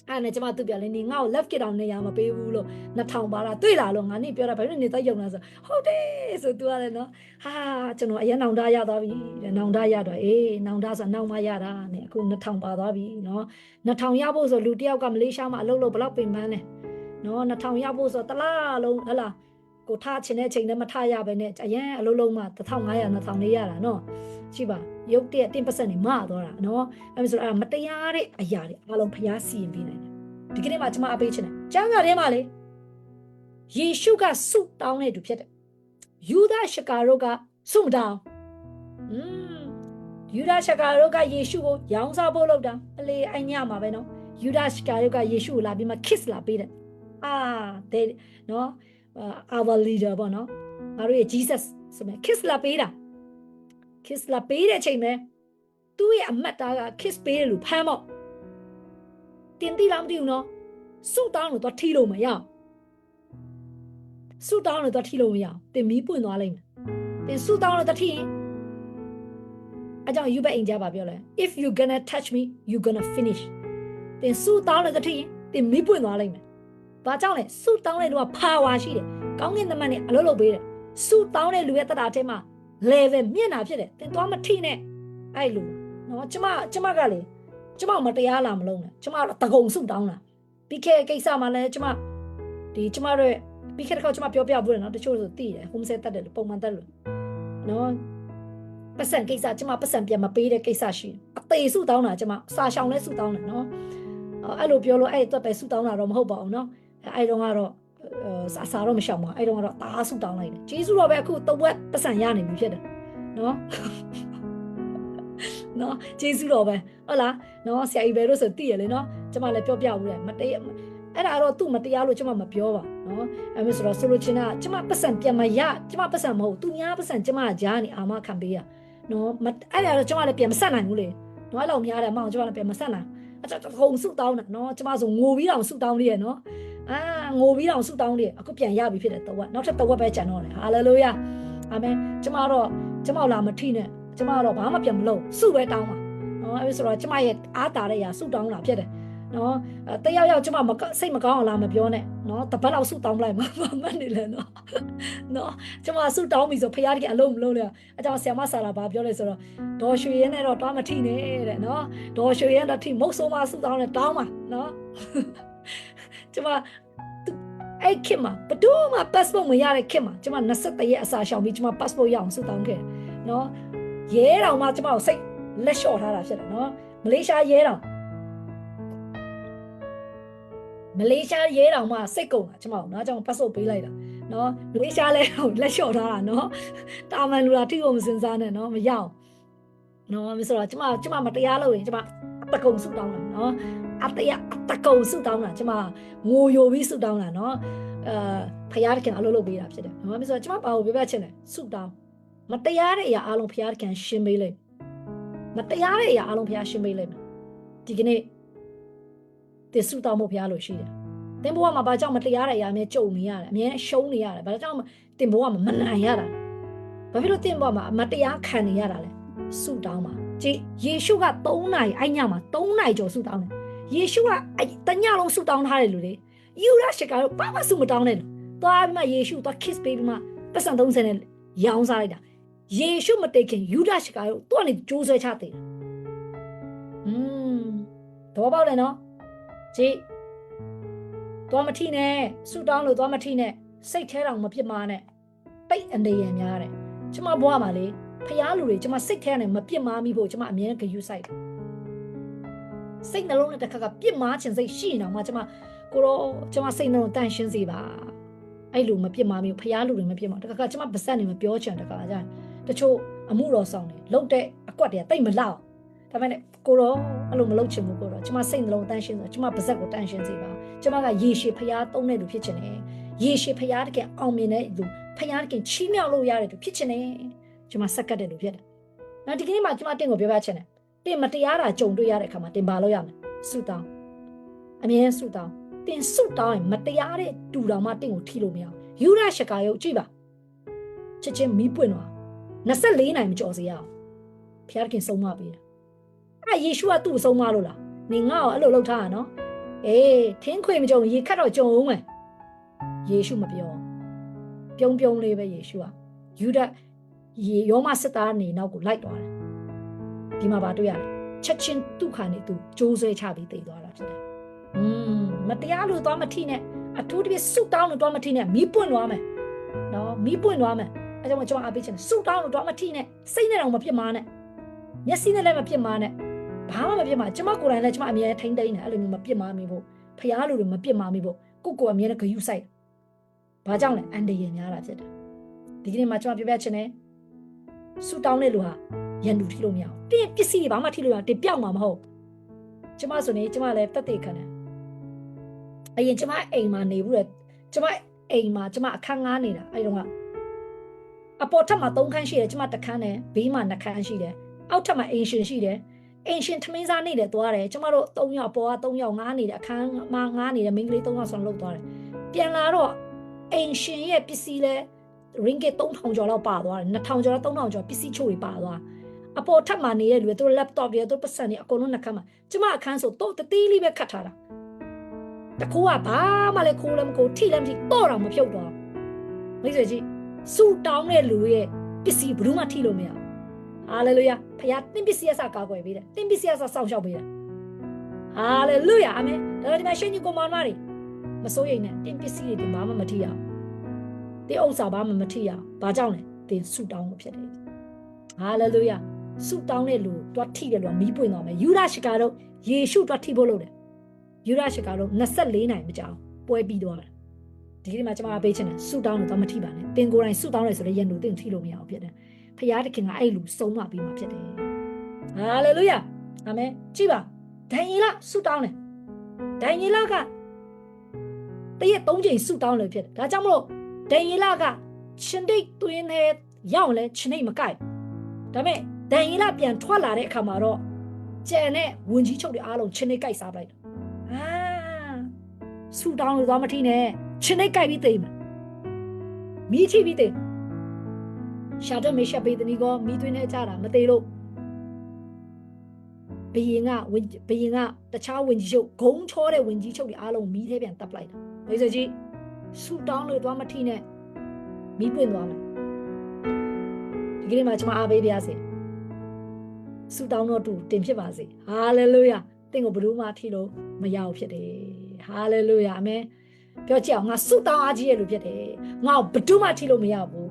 အဲ့နဲ့ကျမသူ့ပြလဲနေငါ့ကို left kick တောင်နေရမပေးဘူးလို့2000ပါလားတွေ့လာလို့ငါနေပြောတာဘာလို့နေသက်ယုံလားဆိုဟုတ်တယ်ဆိုသူကလည်းနော်ဟာကျွန်တော်အရင်နောင်တရသွားပြီတဲ့နောင်တရတော့နောင်တဆိုနောက်မှရတာနဲ့အခု2000ပါသွားပြီနော်2000ရဖို့ဆိုလူတယောက်ကမလေးရှားမှာအလုပ်လုပ်ဘယ်လောက်ပင်ပန်းလဲနော်2000ရဖို့ဆိုတလားလုံးဟလားကိုထားချင်တဲ့ချိန်နဲ့မထားရပဲနဲ့အရင်အလုပ်လုံးမှ1500 2000လေးရတာနော်ရှိပါရုပ်တဲ့10%နေမသွားတာနော်အဲ့ဒါဆိုမတရားတဲ့အရာတွေအားလုံးဖျားစီရင်ပေးနိုင်တယ်ဒီကနေ့မှကျွန်မအပေးချင်တယ်ကျမ်းစာထဲမှာလေယေရှုကဆုတောင်းတဲ့သူဖြစ်တယ်ယူဒရှကာတို့ကဆုမတောင်းယူဒရှကာတို့ကယေရှုကိုရောင်းစားဖို့လုပ်တာအလေအညမှာပဲနော်ယူဒရှကာတို့ကယေရှုကိုလာပြီးမှ kiss လာပေးတယ်တဲ့နော် our leader ပေါ့နော်ငါတို့ရဲ့ Jesus ဆိုမဲ့ kiss လာပေးတာ kiss လာပေးတဲ့ချိန်မှာသူ့ရဲ့အမတ်သားက kiss ပေးတယ်လို့ဖမ်းပေါ့တင်တိလားမသိဘူးနော်ဆုတောင်းလို့တော့ထိလို့မရဆုတောင်းလို့တော့ထိလို့မရတင်မီးပွင့်သွားလိမ့်မယ်တင်ဆုတောင်းလို့တော့ထိရင်အကြောင်းယူပဲအိမ်ကြပါပြောလဲ if you gonna touch me you gonna finish တင်ဆုတောင်းလို့တော့ထိရင်တင်မီးပွင့်သွားလိမ့်မယ်ဘာကြောင့်လဲဆုတောင်းတဲ့လူက power ရှိတယ်ကောင်းကင်သမတ်နဲ့အလုပ်လုပ်ပေးတယ်ဆုတောင်းတဲ့လူရဲ့တတာထဲမှာ level မြင့်တာဖြစ်တယ်တင်သွားမထိနဲ့အဲ့လိုနော်ကျမကလေကျမမတရားလာမလုံးနဲ့ကျမတကုံဆုတောင်းတာပြီးခဲ့ကိစ္စမှာလည်းကျမတို့ပြီးခဲ့တဲ့ခါကျမပြောပြဘူးလေနော်တချို့ဆိုသိတယ် home set တက်တယ်လို့ပုံမှန်တက်လို့နော်ပတ်စံကိစ္စကျမပတ်စံပြန်မပေးတဲ့ကိစ္စရှိအသေးဆုတောင်းတာကျမစာရှောင်လဲဆုတောင်းတယ်နော်အဲ့လိုပြောလို့အဲ့တော့ပဲဆုတောင်းတာတော့မဟုတ်ပါဘူးနော်အဲ့တော့ကတော့စာတော့မရှောင်ပါအဲ့တော့ကတော့တားဆုတောင်းလိုက်တယ်ကျေးဇူးတော်ပဲအခုတဝက်ပတ်စံရနေပြီဖြစ်တယ်နော်နော်ကျေးဇူးတော်ပဲဟုတ်လားနော်ဆရာကြီးပဲလို့ဆိုသိရလေနော်ကျမလည်းပြောပြဘူးလေမတရားအဲ့ဒါတော့သူ့မတရားလို့ကျမမပြောပါနော်အဲ့မျိုးဆိုတော့ဆိုလိုချင်တာကျမပတ်စံပြန်မရကျမပတ်စံမဟုတ်သူများပတ်စံကျမကြားနေအာမခံပေးရနော်အဲ့ဒါတော့ကျမလည်းပြန်မဆက်နိုင်ဘူးလေနော်အဲ့လိုများတယ်မအောင်ကျမလည်းပြန်မဆက်နိုင်အဲ့ဒါခုံဆုတောင်းတာနော်ကျမဆိုငိုပြီးတော့ဆုတောင်းလေးရနော်ငိုပြီးတော့ဆုတောင်းလေးအခုပြန်ရပြီဖြစ်တယ်တဝက်နောက်ထပ်တဝက်ပဲကျန်တော့တယ်ဟာလေလုယာအာမင်ကျမလာမထိနဲ့ကျမတော့ဘာမှပြန်မလုပ်ဆုပဲတောင်းပါနော်အဲ့ဆိုတော့ကျမရဲ့အားတာတဲ့ရာဆုတောင်းတာဖြစ်တယ်နော်တယောက်ကျမစိတ်မကောင်းအောင်လာမပြောနဲ့နော်တပတ်လောက်ဆုတောင်းလိုက်မှာမနေလဲနော်ကျမဆုတောင်းပြီဆိုဖခင်ကအလုံးမလုံးလေအကြောင်းဆရာမဆရာဘာပြောလဲဆိုတော့ဒေါ်ရွှေရဲနဲ့တော့တောင်းမထိနဲ့တဲ့နော်ဒေါ်ရွှေရဲတော့ထိမုတ်ဆိုးမဆုတောင်းနဲ့တောင်းပါနော်ကျမအဲ့ခင်မှာဘယ်သူမှ passport မရတဲ့ခင်မှာကျမ23ရက်အစာရှောင်ပြီးကျမ passport ရအောင်ဆုတောင်းခဲ့နော်ရဲတော်မှကျမကိုစိတ်လက်လျှော့ထားတာဖြစ်တယ်နော်မလေးရှားရဲတော်မှစိတ်ကုန်တာကျမကိုနော်ကျွန်တော် passport ပေးလိုက်တာနော်မလေးရှားလဲလက်လျှော့ထားတာနော်တာမန်လူလာထိဖို့မစင်စားနဲ့နော်မရအောင်နော်မဆိုတော့ကျမမတရားလို့ရင်ကျမအတကုံဆုတောင်းတာနော်အတကုံဆုတောင်းတာကျမငိုယိုပြီးဆုတောင်းတာနော်ဖခင်ကအလုပ်လုပ်ပေးတာဖြစ်တယ်နော်မဆိုတော့ကျမဘာကိုပြောပြချင်လဲဆုတောင်း မတရားတဲ့အရာအလုံးဖျားခင်ရှင်းပေးလိုက်မတရားတဲ့အရာအလုံးဖျားရှင်းပေးလိုက်ဒီကနေ့သင်ဆုတောင်းဖို့ဖျားလို့ရှိတယ်သင်ဘဝမှာဘာကြောင့်မတရားတဲ့အရာအမြဲကြုံနေရတယ်အမြဲရှုံးနေရတယ်ဘာကြောင့်သင်ဘဝမှာမနိုင်ရတာဘာဖြစ်လို့သင်ဘဝမှာမတရားခံနေရတာလဲဆုတောင်းပါကြည်ယေရှုက3နာရီအဲ့ညမှာ3နာရီကျော်ဆုတောင်းတယ်ယေရှုကတညလုံးဆုတောင်းထားတယ်လူတွေယူရရှိကတော့ဘာမှဆုမတောင်းနဲ့သွားပြီးမှယေရှုသွား kiss ပေးပြီးမှပတ်စံ30နဲ့ရောင်းစားလိုက်တာယေရှုမတိတ်ခင်ယူဒရှိကတော့သူကနေကြိုးဆွဲချသေးတယ်တော့ပေါက်တယ်နော်ကြည်သွားမထိနဲ့ဆုတောင်းလို့သွားမထိနဲ့စိတ်ထဲတောင်မဖြစ်မှာနဲ့တိတ်အနေရများတယ်ကျမဘွားမှာလေဖျားလူတွေကျမစိတ်ထဲနဲ့မပြစ်မှားမိဖို့ကျမအမြဲဂရုစိုက်တယ်စိတ်နှလုံးနဲ့တစ်ခါကပြစ်မှားခြင်းစိတ်ရှိနေတော့မှကျမကိုတော့ကျမစိတ်နှလုံးတန့်ရှင်းစေပါအဲ့လိုမပြစ်မှားမိဘူးဖျားလူတွေမပြစ်မှာတစ်ခါကကျမပါစက်နေမပြောချင်တခါကြာတချို့အမှုတော်ဆောင်နေလှုပ်တဲ့အကွက်တွေကတိတ်မလောက်ဒါပေမဲ့ကိုတော့အဲ့လိုမလုပ်ချင်ဘူးကိုတော့ကျမစိတ်နှလုံးတန့်ရှင်းဆိုကျမပါစက်ကိုတန့်ရှင်းစေပါကျမကရေရှည်ဖျားသုံးတဲ့လူဖြစ်ချင်တယ်ရေရှည်ဖျားတကယ်အောင်မြင်တဲ့လူဖျားတကယ်ချီးမြှောက်လို့ရတဲ့လူဖြစ်ချင်တယ်ကျမစက်ကတ်တဲ့လူဖြစ်တယ်။နောက်ဒီကနေ့မှကျမတင့်ကိုပြောပြချင်တယ်။တင်မတရားတာကြုံတွေ့ရတဲ့အခါမှာတင်ပါလို့ရမယ်။ဆုတောင်းအမြဲဆုတောင်းတင်ဆုတောင်းရင်မတရားတဲ့တူတော်မှတင့်ကိုထိလို့မရအောင်။ယူရရှကာယုတ်ကြည့်ပါ။ချက်ချင်းမီးပွင့်သွား24နိုင်မကြော်စေရအောင်။ဖျားခင်ဆုံးမပေးတယ်။အဲ့ယေရှုကသူ့ကိုဆုံးမလို့လား။နေငါ့ကိုအဲ့လိုလုပ်ထားတာနော်။အေးထင်းခွေမကြုံရေခတ်တော့ကြုံအောင်မယ်။ယေရှုမပြော။ပြုံးပြုံးလေးပဲယေရှုကယူဒယောမစစ်သားနေနောက်ကိုလိုက်သွားတယ်ဒီမှာဗာတွေ့ရတယ်ချက်ချင်းဒုက္ခနဲ့သူကြိုးဆွဲချပြီးတည်သွားတာဖြစ်တယ်မတရားလို့သွားမထိနဲ့အထူးတပြည့်ဆုတောင်းလို့သွားမထိနဲ့မီးပွင့်သွားမယ်နော်မီးပွင့်သွားမယ်အဲကြောင့်ကျွန်တော်အားပေးချင်တယ်ဆုတောင်းလို့သွားမထိနဲ့စိတ်နဲ့တော့မဖြစ်မှာနဲ့မျက်စိနဲ့လည်းမဖြစ်မှာနဲ့ဘာမှမဖြစ်မှာကျွန်မကိုယ်တိုင်လည်းကျွန်မအမြဲထိမ့်သိမ့်နေအဲ့လိုမျိုးမဖြစ်မှာမိဖို့ဖျားလူတွေမဖြစ်မှာမိဖို့ကိုအမြဲတမ်းဂရုစိုက်ဘာကြောင့်လဲအန်တရများတာဖြစ်တယ်ဒီကနေ့မှကျွန်မပြောပြချင်တယ်ဆူတောင်းတဲ့လူဟာရန်သူထိလို့မရအောင်တင်းပစ္စည်းတွေဘာမှထိလို့ရတင်ပြောက်မှာမဟုတ်ကျမဆိုနေကျမလည်းတက်တေခံတယ်အရင်ကျမအိမ်မှာနေဘူးလေကျမအိမ်မှာကျမအခန်းငားနေတာအဲ့တော့ကအပေါ်ထပ်မှာ3ခန်းရှိတယ်ကျမတစ်ခန်းနဲ့ဘေးမှာ2ခန်းရှိတယ်အောက်ထပ်မှာအိမ်ရှင်ရှိတယ်အိမ်ရှင်ထမင်းစားနေတယ်သွားတယ်ကျမတို့3ယောက်ပေါ်က3ယောက်ငားနေတယ်အခန်းမှာငားနေတယ်မိန်းကလေး3ယောက်ဆောင်လုပ်သွားတယ်ပြန်လာတော့အိမ်ရှင်ရဲ့ပစ္စည်းလဲringgit 3000ကျော်လောက်ပါသွားတယ်2000ကျော်3000ကျော်ပစ္စည်းချို့တွေပါသွားအပေါ်ထပ်မှာနေတဲ့လူတွေသူ laptop တွေသူပတ်စံတွေအကုန်လုံးနှခမ်းမှာကျမအခန်းဆိုတော့တတိလေးပဲခတ်ထားတာတကူကဘာမှလည်းခိုးလည်းမခိုးထိလည်းမထိတော့တော့မဖြုတ်တော့မိတ်ဆွေကြီးစူတောင်းတဲ့လူရဲ့ပစ္စည်းဘယ်သူမှထိလို့မရဘူးဟာလေလုယာဖခင်တင်းပစ္စည်းအစကာကွယ်ပေးတယ်တင်းပစ္စည်းအစစောင့်ရှောက်ပေးတယ်ဟာလေလုယာအာမင်ဒါတော့ဒီမှာရှင်ကြီးကိုမောင်မတွေမစိုးရိမ်နဲ့တင်းပစ္စည်းတွေဘာမှမထိရအောင်တင်းဥစ္စာဘာမှမထိရအောင်ဘာကြောင့်လဲတင်းဆူတောင်းလို့ဖြစ်တယ်ဟာလေလုယာဆူတောင်းတဲ့လူတွားထိတယ်လို့မီးပွင့်သွားမယ်ယူဒရှကာတို့ယေရှုတွားထိဖို့လုပ်တယ်ယူဒရှကာတို့24နိုင်မကြောက်ပွဲပြီးသွားတယ်ဒီကနေ့မှာကျွန်မပေးချင်တယ်ဆူတောင်းလို့တော့မထိပါနဲ့တင်းကိုယ်တိုင်ဆူတောင်းတယ်ဆိုလည်းရန်သူတင်းထိလို့မရအောင်ဖြစ်တယ်ဖခင်တခင်ကအဲ့လူဆုံးမပြီးမှဖြစ်တယ်ဟာလေလုယာအာမင်ကြည့်ပါဒံယေလဆူတောင်းတယ်ဒံယေလကတရက်3ချိန်ဆူတောင်းလို့ဖြစ်တယ်ဒါကြောင့်မလို့ဒံယေလကရှင်ဒိတ်တွင်းနဲ့ရောက်လဲရှင်ဒိတ်မကိုက်ဒါပေမဲ့ဒံယေလပြန်ထွက်လာတဲ့အခါမှာတော့ကျန်တဲ့ဝင်ကြီးချုပ်တွေအားလုံးရှင်ဒိတ်ကိုက်စားပလိုက်ဟာဆူတောင်းလို့သွားမထိနဲ့ရှင်ဒိတ်ကိုက်ပြီးသိမ်းမယ်မိထိပြီးသိမ်းရှာတော့မေရှာပေးတဲ့နီကောမိသွင်းနေကြတာမသေးလို့ဘယင်ကတခြားဝင်ကြီးချုပ်ဂုံချောတဲ့ဝင်ကြီးချုပ်တွေအားလုံးမိသေးပြန်တပ်လိုက်တာဒါဆိုကြီးဆူတောင်းလို့သွားမထိနဲ့မိပွင့်သွားမယ်ဒီကနေ့မှာကျွန်မအားပေးပါစေဆူတောင်းတော့တူတင်ဖြစ်ပါစေဟာလေလုယာတင့်ကိုဘယ်သူမှထိလို့မရဘူးဖြစ်တယ်ဟာလေလုယာအာမင်ပြောကြည့်အောင်ငါဆူတောင်းအားကြီးရဲ့လူဖြစ်တယ်ငါ့ကိုဘယ်သူမှထိလို့မရဘူး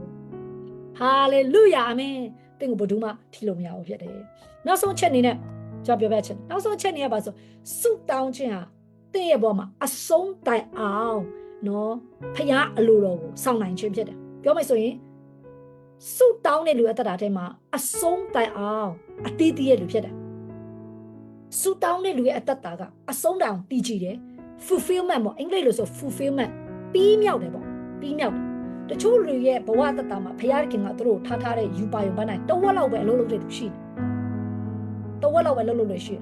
ဟာလေလုယာအာမင်တင့်ကိုဘယ်သူမှထိလို့မရဘူးဖြစ်တယ်နောက်ဆုံးချက်အနေနဲ့ကျွန်တော်ပြောပြချင်နောက်ဆုံးချက်နေရပါဆိုဆူတောင်းခြင်းဟာတင့်ရဲ့ဘောမှာအဆုံးတိုင်အောင်နော်ဖခင်အလိုတော်ကိုစောင့်နိုင်ခြင်းဖြစ်တယ်ပြောမယ်ဆိုရင်ဆုတောင်းတဲ့လူအသက်တာထဲမှာအဆုံးတိုင်အောင်အတီးတီးရဲ့လူဖြစ်တယ်ဆုတောင်းတဲ့လူရဲ့အသက်တာကအဆုံးတိုင်အောင်တည်ကြည်တယ် fulfillment ပေါ့အင်္ဂလိပ်လိုဆို fulfillment ပြီးမြောက်တယ်ပေါ့ပြီးမြောက်တယ် တချို့လူရဲ့ဘဝတတမှာဖခင်ကသူတို့ထားထားတဲ့ယူပါယုံပန်းနိုင်တဝက်လောက်ပဲအလုပ်လုပ်တဲ့သူရှိတယ်တဝက်လောက်ပဲလုပ်လို့ရှိတယ်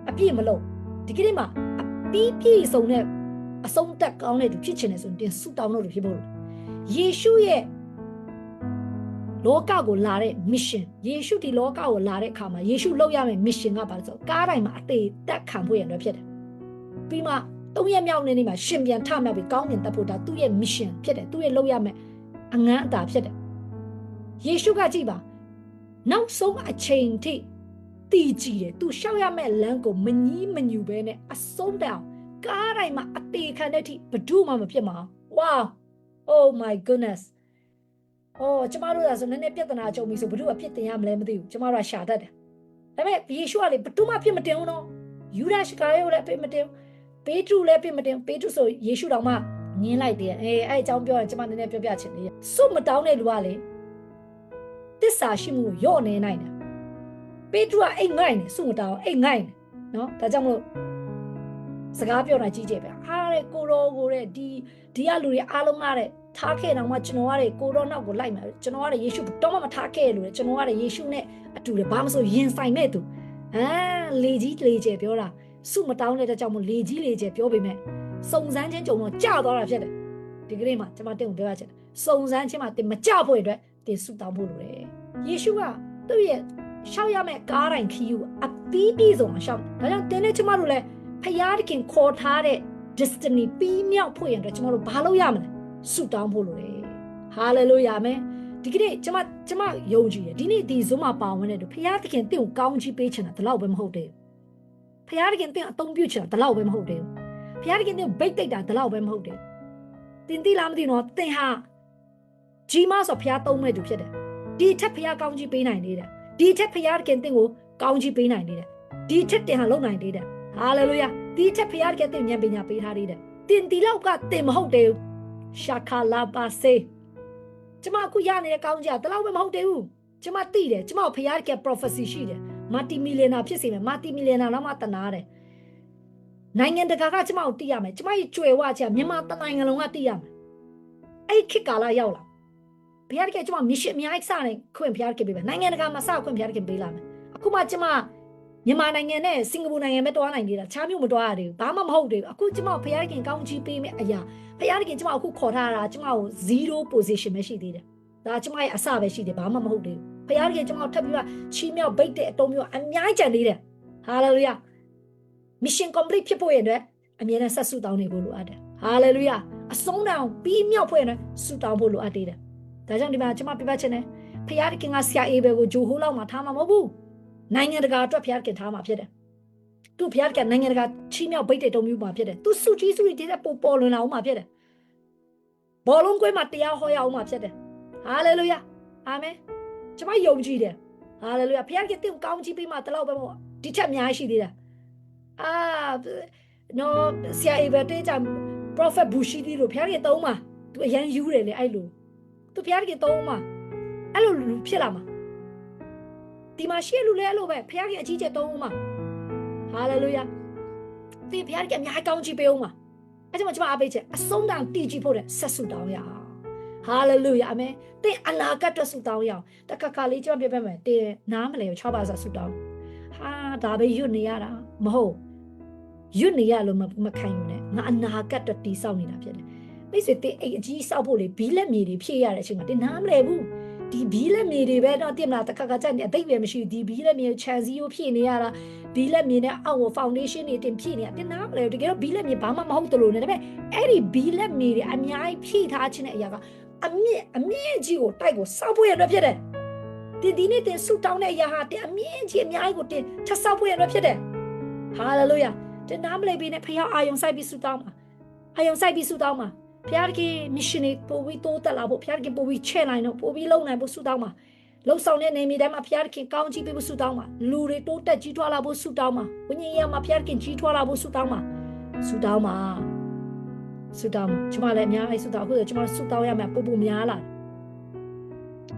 အပြည့်မလုပ်ဒီကနေ့မှာအပြည့်စုံတဲ့အဆုံးသက်ကောင်းတဲ့သူဖြစ်ချင်တယ်ဆိုရင်တင်ဆုတောင်းလို့ဖြစ်ဖို့ယေရှုရဲ့လောကကိုလာတဲ့ mission ယေရှုဒီလောကကိုလာတဲ့အခါမှာယေရှုလုပ်ရမယ့် mission ကဘာလဲဆိုကားတိုင်းမှာအသေးတက်ခံဖို့ရတဲ့ဖြစ်တယ်ပြီးမှ၃ရက်မြောက်နေ့မှာရှင်ပြန်ထမြောက်ပြီးကောင်းမြင်တတ်ဖို့ဒါသူ့ရဲ့ mission ဖြစ်တယ်သူ့ရဲ့လုပ်ရမယ့်အငန်းအတာဖြစ်တယ်ယေရှုကကြည့်ပါနောက်ဆုံးအချိန်ထိတည်ကြည်တယ်သူရှောက်ရမယ့်လမ်းကိုမငီးမညူပဲနဲ့အဆုံးတောင်ကားတိုင်းမှာအသေးခံတဲ့အထိဘယ်သူမှမဖြစ်မှာ wow oh my goodness ကျမတို့ကဆိုနည်းနည်းပြဿနာကြုံပြီဆိုဘယ်သူကဖြစ်တင်ရမလဲမသိဘူးကျမတို့ကရှာတတ်တယ်ဒါပေမဲ့ယေရှုကလေဘယ်သူမှဖြစ်မတင်ဘူးနော်ယူဒရှကာယောလည်းဖြစ်မတင်ပေတရုလည်းဖြစ်မတင်ပေတရုဆိုယေရှုတော်မှငင်းလိုက်တယ်အဲ့အကြောင်းပြောရင်ကျမနည်းနည်းပြောပြချင်တယ်စွတ်မတောင်းတဲ့လူကလေတစ္ဆာရှိမှုကိုယော့နေနိုင်တယ်ပေတရုကအိတ်ငိုင်းတယ်စွတ်မတောင်းအိတ်ငိုင်းတယ်နော်ဒါကြောင့်မလို့စကားပြောတာကြီးကျယ်ပဲတဲ့ကိုရောကိုတဲ့ဒီကလူတွေအားလုံးကတဲ့ထားခဲ့တော့မှကျွန်တော်ကတဲ့ကိုရောနောက်ကိုလိုက်မယ်ကျွန်တော်ကတဲ့ယေရှုတော့မှမထားခဲ့လို့ကျွန်တော်ကတဲ့ယေရှုနဲ့အတူတယ်ဘာမှမဆိုရင်ဆိုင်မဲ့သူလေကြီးလေကျယ်ပြောတာစုမတောင်းတဲ့ကြောင့်မို့လေကြီးလေကျယ်ပြောပေမဲ့စုံစမ်းခြင်းကြုံတော့ကြာသွားတာဖြစ်တယ်ဒီကနေ့မှာကျွန်မတင်ကိုပြောရချင်တယ်စုံစမ်းခြင်းမှာတင်မကြဖို့အတွက်တင်စုတောင်းဖို့လိုတယ်ယေရှုကသူ့ရဲ့ရှောက်ရမယ့်ကားတိုင်းခီးကိုအပီးပြီးဆုံးအောင်ရှောက်ဒါကြောင့်တင်းနဲ့ကျမတို့လည်းဖယားတခင်ခေါ်ထားတဲ့ destiny ပြီးမြောက်ဖို့ရတဲ့ကျမတို့ဘာလုပ်ရမလဲဆုတောင်းဖို့လိုတယ် hallelujah အာမင်ဒီကနေ့ကျမယုံကြည်တယ်ဒီနေ့ဒီ Zoom မှာပါဝင်တဲ့သူဖယားတခင်တင့်ကိုကောင်းချီးပေးချင်တာဒီလောက်ပဲမဟုတ်သေးဘူးဖယားတခင်တင့်အသုံးပြုချင်တာဒီလောက်ပဲမဟုတ်သေးဘူးဖယားတခင်တင့်ကိုဘိတ်တိတ်တာဒီလောက်ပဲမဟုတ်သေးဘူးတင်တိလားမသိတော့တင်ဟာကြီးမဆိုဖယားသုံးမဲ့သူဖြစ်တယ်ဒီထက်ဖယားကောင်းချီးပေးနိုင်နေတယ်ဒီထက်ဖယားတခင်တင့်ကိုကောင်းချီးပေးနိုင်နေတယ်ဒီထက်တင်ဟာလုံနိုင်နေတယ်ဟာလေလုယာဒီထက်ဖယားတခင်တင့်ဉာဏ်ပညာပေးထားနေတယ်တင်တီလောက်ကတင်မဟုတ်သေးဘူးရှာခလာပါစေကျမအခုရနေတဲ့ကောင်းကြတလောက်ပဲမဟုတ်သေးဘူးကျမသိတယ်ကျမဖယားတခင် prophecy ရှိတယ်မာတီမီလီယနာဖြစ်စေမယ်မာတီမီလီယနာတော့မှတနာတယ်နိုင်ငံတကာကကျမကိုသိရမယ်ကျမရဲ့ကြွယ်ဝချက်မြန်မာတနိုင်ငံလုံးကသိရမယ်အဲ့ခေတ်ကာလရောက်လာဖယားတခင်ကျမ mission အများကြီးစနေခွင့်ဖယားတခင်ပေးမယ်နိုင်ငံတကာမှာစခွင့်ဖယားတခင်ပေးလာမယ်အခုမှကျမမြန်မာနိုင်ငံနဲ့စင်ကာပူနိုင်ငံပဲတွားနိုင်နေတာချားမျိုးမတွားရသေးဘူးဘာမှမဟုတ်သေးဘူးအခုကျမဖယားတခင်ကောင်းချီးပေးမယ်အရာဖယားတခင်ကျမအခုခေါ်ထားတာကျမကို0 position ပဲရှိသေးတယ်ဒါကျမရဲ့အစပဲရှိတယ်ဘာမှမဟုတ်သေးဘူးဖယားတခင်ကျမကိုထပ်ပြီးတော့ချီးမြှောက်ဘိတ်တဲ့အတုံးမျိုးအများကြီးကြံသေးတယ် hallelujah mission complete ဖြစ်ဖို့ရတဲ့အမြဲတမ်းဆက်ဆုတောင်းနေဖို့လိုအပ်တယ် hallelujah အဆုံးတောင်ပြီးမြောက်ဖို့ရတဲ့ဆုတောင်းဖို့လိုအပ်သေးတယ်ဒါကြောင့်ဒီမှာကျမပြပချင်တယ်ဖယားတခင်ကဆရာအေးဘယ်ကိုဂျိုဟိုးလောက်မှာထားမှာမဟုတ်ဘူးနိုင်ငံတကာအတွက်ဖျားခင်ထားမှာဖြစ်တယ်။သူဖျားခင်နိုင်ငံတကာချီးမြှောက်ဘိတ်တဲ့တုံးမျိုးမှာဖြစ်တယ်။သူစုကြီးစုကြီးတဲ့ပေါ်လွင်လာအောင်မှာဖြစ်တယ်။ဘောလုံးကွဲမှာတရားဟောရအောင်မှာဖြစ်တယ်။ဟာလေလုယာ။အာမင်။ကျွန်မယုံကြည်တယ်။ဟာလေလုယာ။ဖျားခင်တင်ကောင်းချီးပေးမှတလောက်ပဲပေါ့။ဒီချက်အများကြီးရှိသေးတယ်။နော်ဆရာအေဗာတေးချာ prophet Bushidi လို့ဖျားခင်သုံးမှာသူအရန်ယူတယ်လေအဲ့လို။သူဖျားခင်သုံးမှာအဲ့လိုလူဖြစ်လာမှာဒီမှာရှိလူလဲအဲ့လိုပဲဖခင်ကအကြီးကျယ်သုံးအောင်ပါဟာလေလုယာဒီဖခင်ကအများကောင်းချီးပေးအောင်ပါအဲ့ကြောင့်ကျွန်မအားပေးချက်အဆုံးတောင်တည်ကြည်ဖို့တဲ့ဆက်ဆုတောင်းရအောင်ဟာလေလုယာအာမင်တင်အနာဂတ်အတွက်ဆုတောင်းရအောင်တခါခါလေးကျွန်မပြပြမယ်တင်နားမလဲ6ပါးဆိုဆုတောင်းဟာဒါပဲရွတ်နေရတာမဟုတ်ရွတ်နေရလို့မခိုင်းဘူးနဲ့ငါအနာဂတ်အတွက်တည်ဆောက်နေတာဖြစ်တယ်မိတ်ဆွေတင်အိတ်အကြီးဆောက်ဖို့လေဘီလက်မြေတွေဖြည့်ရတဲ့အချိန်မှာတင်နားမလဲဘူးဒီဘီလက်မြေတွေပဲတော့တင်မလားတခါခါကြက်နေအသိပဲမရှိဘူးဒီဘီလက်မြေခြံစည်းကိုဖြည့်နေရတာဘီလက်မြေနဲ့အောက်ကို foundation တွေတင်ဖြည့်နေရတင်နားမလဲတကယ်တော့ဘီလက်မြေဘာမှမဟုတ်တလို့နဲ့ဒါပေမဲ့အဲ့ဒီဘီလက်မြေတွေအများကြီးဖြည့်ထားခြင်းတဲ့အရာကအမြင့်ကြီးကိုတိုက်ကိုစောက်ဖို့ရတော့ဖြစ်တယ်ဒီနေ့တင်ဆုတောင်းတဲ့အရာဟာတင်အမြင့်ကြီးအများကြီးကိုတင်ထပ်စောက်ဖို့ရတော့ဖြစ်တယ်ဟာလေလုယာတင်နားမလဲပြီးနဲ့ဖခင်အာယုံစိုက်ပြီးဆုတောင်းပါအာယုံစိုက်ပြီးဆုတောင်းပါဖခင်က mission ပို့ပြီးတိုးတက်လာဖို့ဖခင်ကပို့ပြီးချဲ့နိုင်တော့ပို့ပြီးလုံနိုင်ဖို့ဆုတောင်းပါလှုပ်ဆောင်တဲ့နေမြေတိုင်းမှာဖခင်ကောင်းချီးပေးဖို့ဆုတောင်းပါလူတွေတိုးတက်ကြီးထွားလာဖို့ဆုတောင်းပါဝိညာဉ်ရေးမှာဖခင်ကြီးထွားလာဖို့ဆုတောင်းပါဆုတောင်းပါကျွန်မလည်းအများကြီးဆုတောင်းအခုကျွန်မဆုတောင်းရမယ်ပို့များလ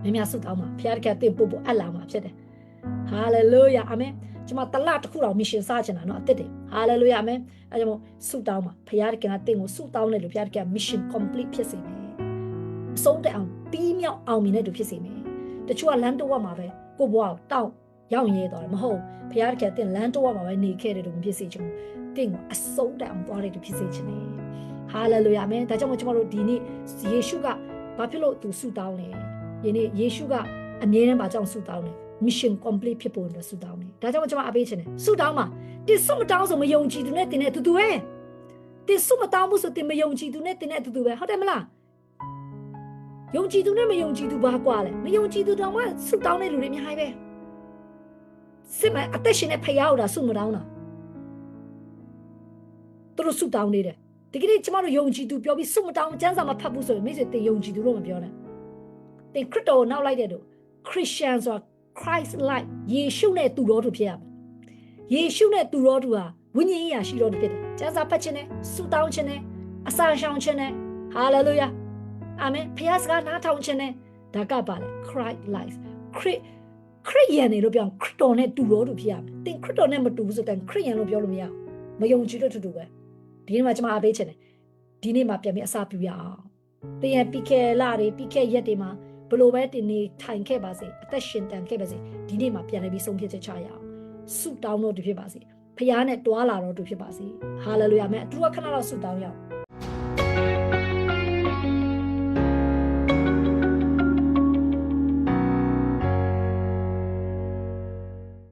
ာများဆုတောင်းပါဖခင်ကတင်ပို့အပ်လာမှာဖြစ်တယ်ဟာလေလုယာအာမင်ကျွန်မတလတစ်ခုတော့ mission စချင်တာเนาะအစ်တယ်ဟာလေလုယာအာမင်အဲကြောင့်ဆုတောင်းပါဖခင်ကတင်ကိုဆုတောင်းတယ်လို့ဖခင်က mission complete ဖြစ်စေမယ် ဆုံးတဲ့အောင်ပြီးမြောက်အောင်မြင်တဲ့သူဖြစ်စေမယ်တချို့ကလမ်းတော့မှာပဲကိုဘွားကိုတောက်ရောက်ရဲသွားတယ်မဟုတ်ဘုရားတခင်တင်လမ်းတော့မှာပဲနေခဲ့တယ်လို့မဖြစ်စေချင်ဘူးတင်ကိုအဆုံးတဲ့အောင်သွားတယ်လို့ဖြစ်စေချင်တယ်ဟာလေလုယာအာမင်ဒါကြောင့်မို့ကျွန်တော်တို့ဒီနေ့ယေရှုကဘာဖြစ်လို့သူဆုတောင်းလဲယနေ့ယေရှုကအမြဲတမ်းဘာကြောင့်ဆုတောင်းလဲ mission complete ဖြစ်ဖို့အတွက်ဆုတောင်းတယ်ဒါကြောင့်မို့ကျွန်မအပေးချင်တယ်ဆုတောင်းမှာတင်ဆုမတောင်းဆိုမယုံကြည်သူနဲ့တင်တဲ့အတူတူပဲတင်ဆုမတောင်းဘူးဆိုတင်မယုံကြည်သူနဲ့တင်တဲ့အတူတူပဲဟုတ်တယ်မလားယုံကြည်သူနဲ့မယုံကြည်သူဘာကွာလဲမယုံကြည်သူတောင်မှဆုတောင်းတဲ့လူတွေအများကြီးပဲစစ်မှအသက်ရှင်တဲ့ဖယားကိုဒါဆုမတောင်းတာသူတို့ဆုတောင်းနေတယ်ဒီကနေ့ကျမတို့ယုံကြည်သူပြောပြီးဆုမတောင်းကျမ်းစာမှာဖတ်ဖို့ဆိုရင်မိတ်ဆွေတင်ယုံကြည်သူလို့မပြောနဲ့တင်ခရစ်တော်ကိုနောက်လိုက်တဲ့တို့ Christian ဆိုတာ Christ like ယေရှုနဲ့သူတော်သူဖြစ်ရမယ်ယေရှုနဲ့သူတော်သူဟာဝိညာဉ်ရေးရာရှိတော်သူဖြစ်တယ်ကျမ်းစာဖတ်ခြင်းနဲ့ဆုတောင်းခြင်းနဲ့အစာရှောင်ခြင်းနဲ့ Hallelujah အာမင်ဖခင်စကားနားထောင်ခြင်းနဲ့ဒါကပါလေ Christ like ခရစ်ယာန်တွေလို့ပြောခရစ်တော်နဲ့တူတော်သူဖြစ်ရမယ်တင်ခရစ်တော်နဲ့မတူဘူးဆိုတဲ့ခရစ်ယာန်လို့ပြောလို့မရဘူးမယုံကြည်လို့တူပဲဒီနေ့မှာကျွန်မအားပေးခြင်းတယ်ဒီနေ့မှာပြန်ပြီးအစာပြရအောင်တင်ရဲ့ပြီးခဲ့လတွေပြီးခဲ့ရက်တွေမှာဘလို့ပဲတင်နေထိုင်ခဲ့ပါစေအသက်ရှင်တန်ခဲ့ပါစေဒီနေ့မှာပြန်ပြီးဆုံးဖြတ်ချက်ချရအောင်ဆုတောင်းတော့သူဖြစ်ပါစေဖခင်နဲ့တွာလာတော့သူဖြစ်ပါစေဟာလေလုယာမဲအတူခဏတော့ဆုတောင်းရအောင်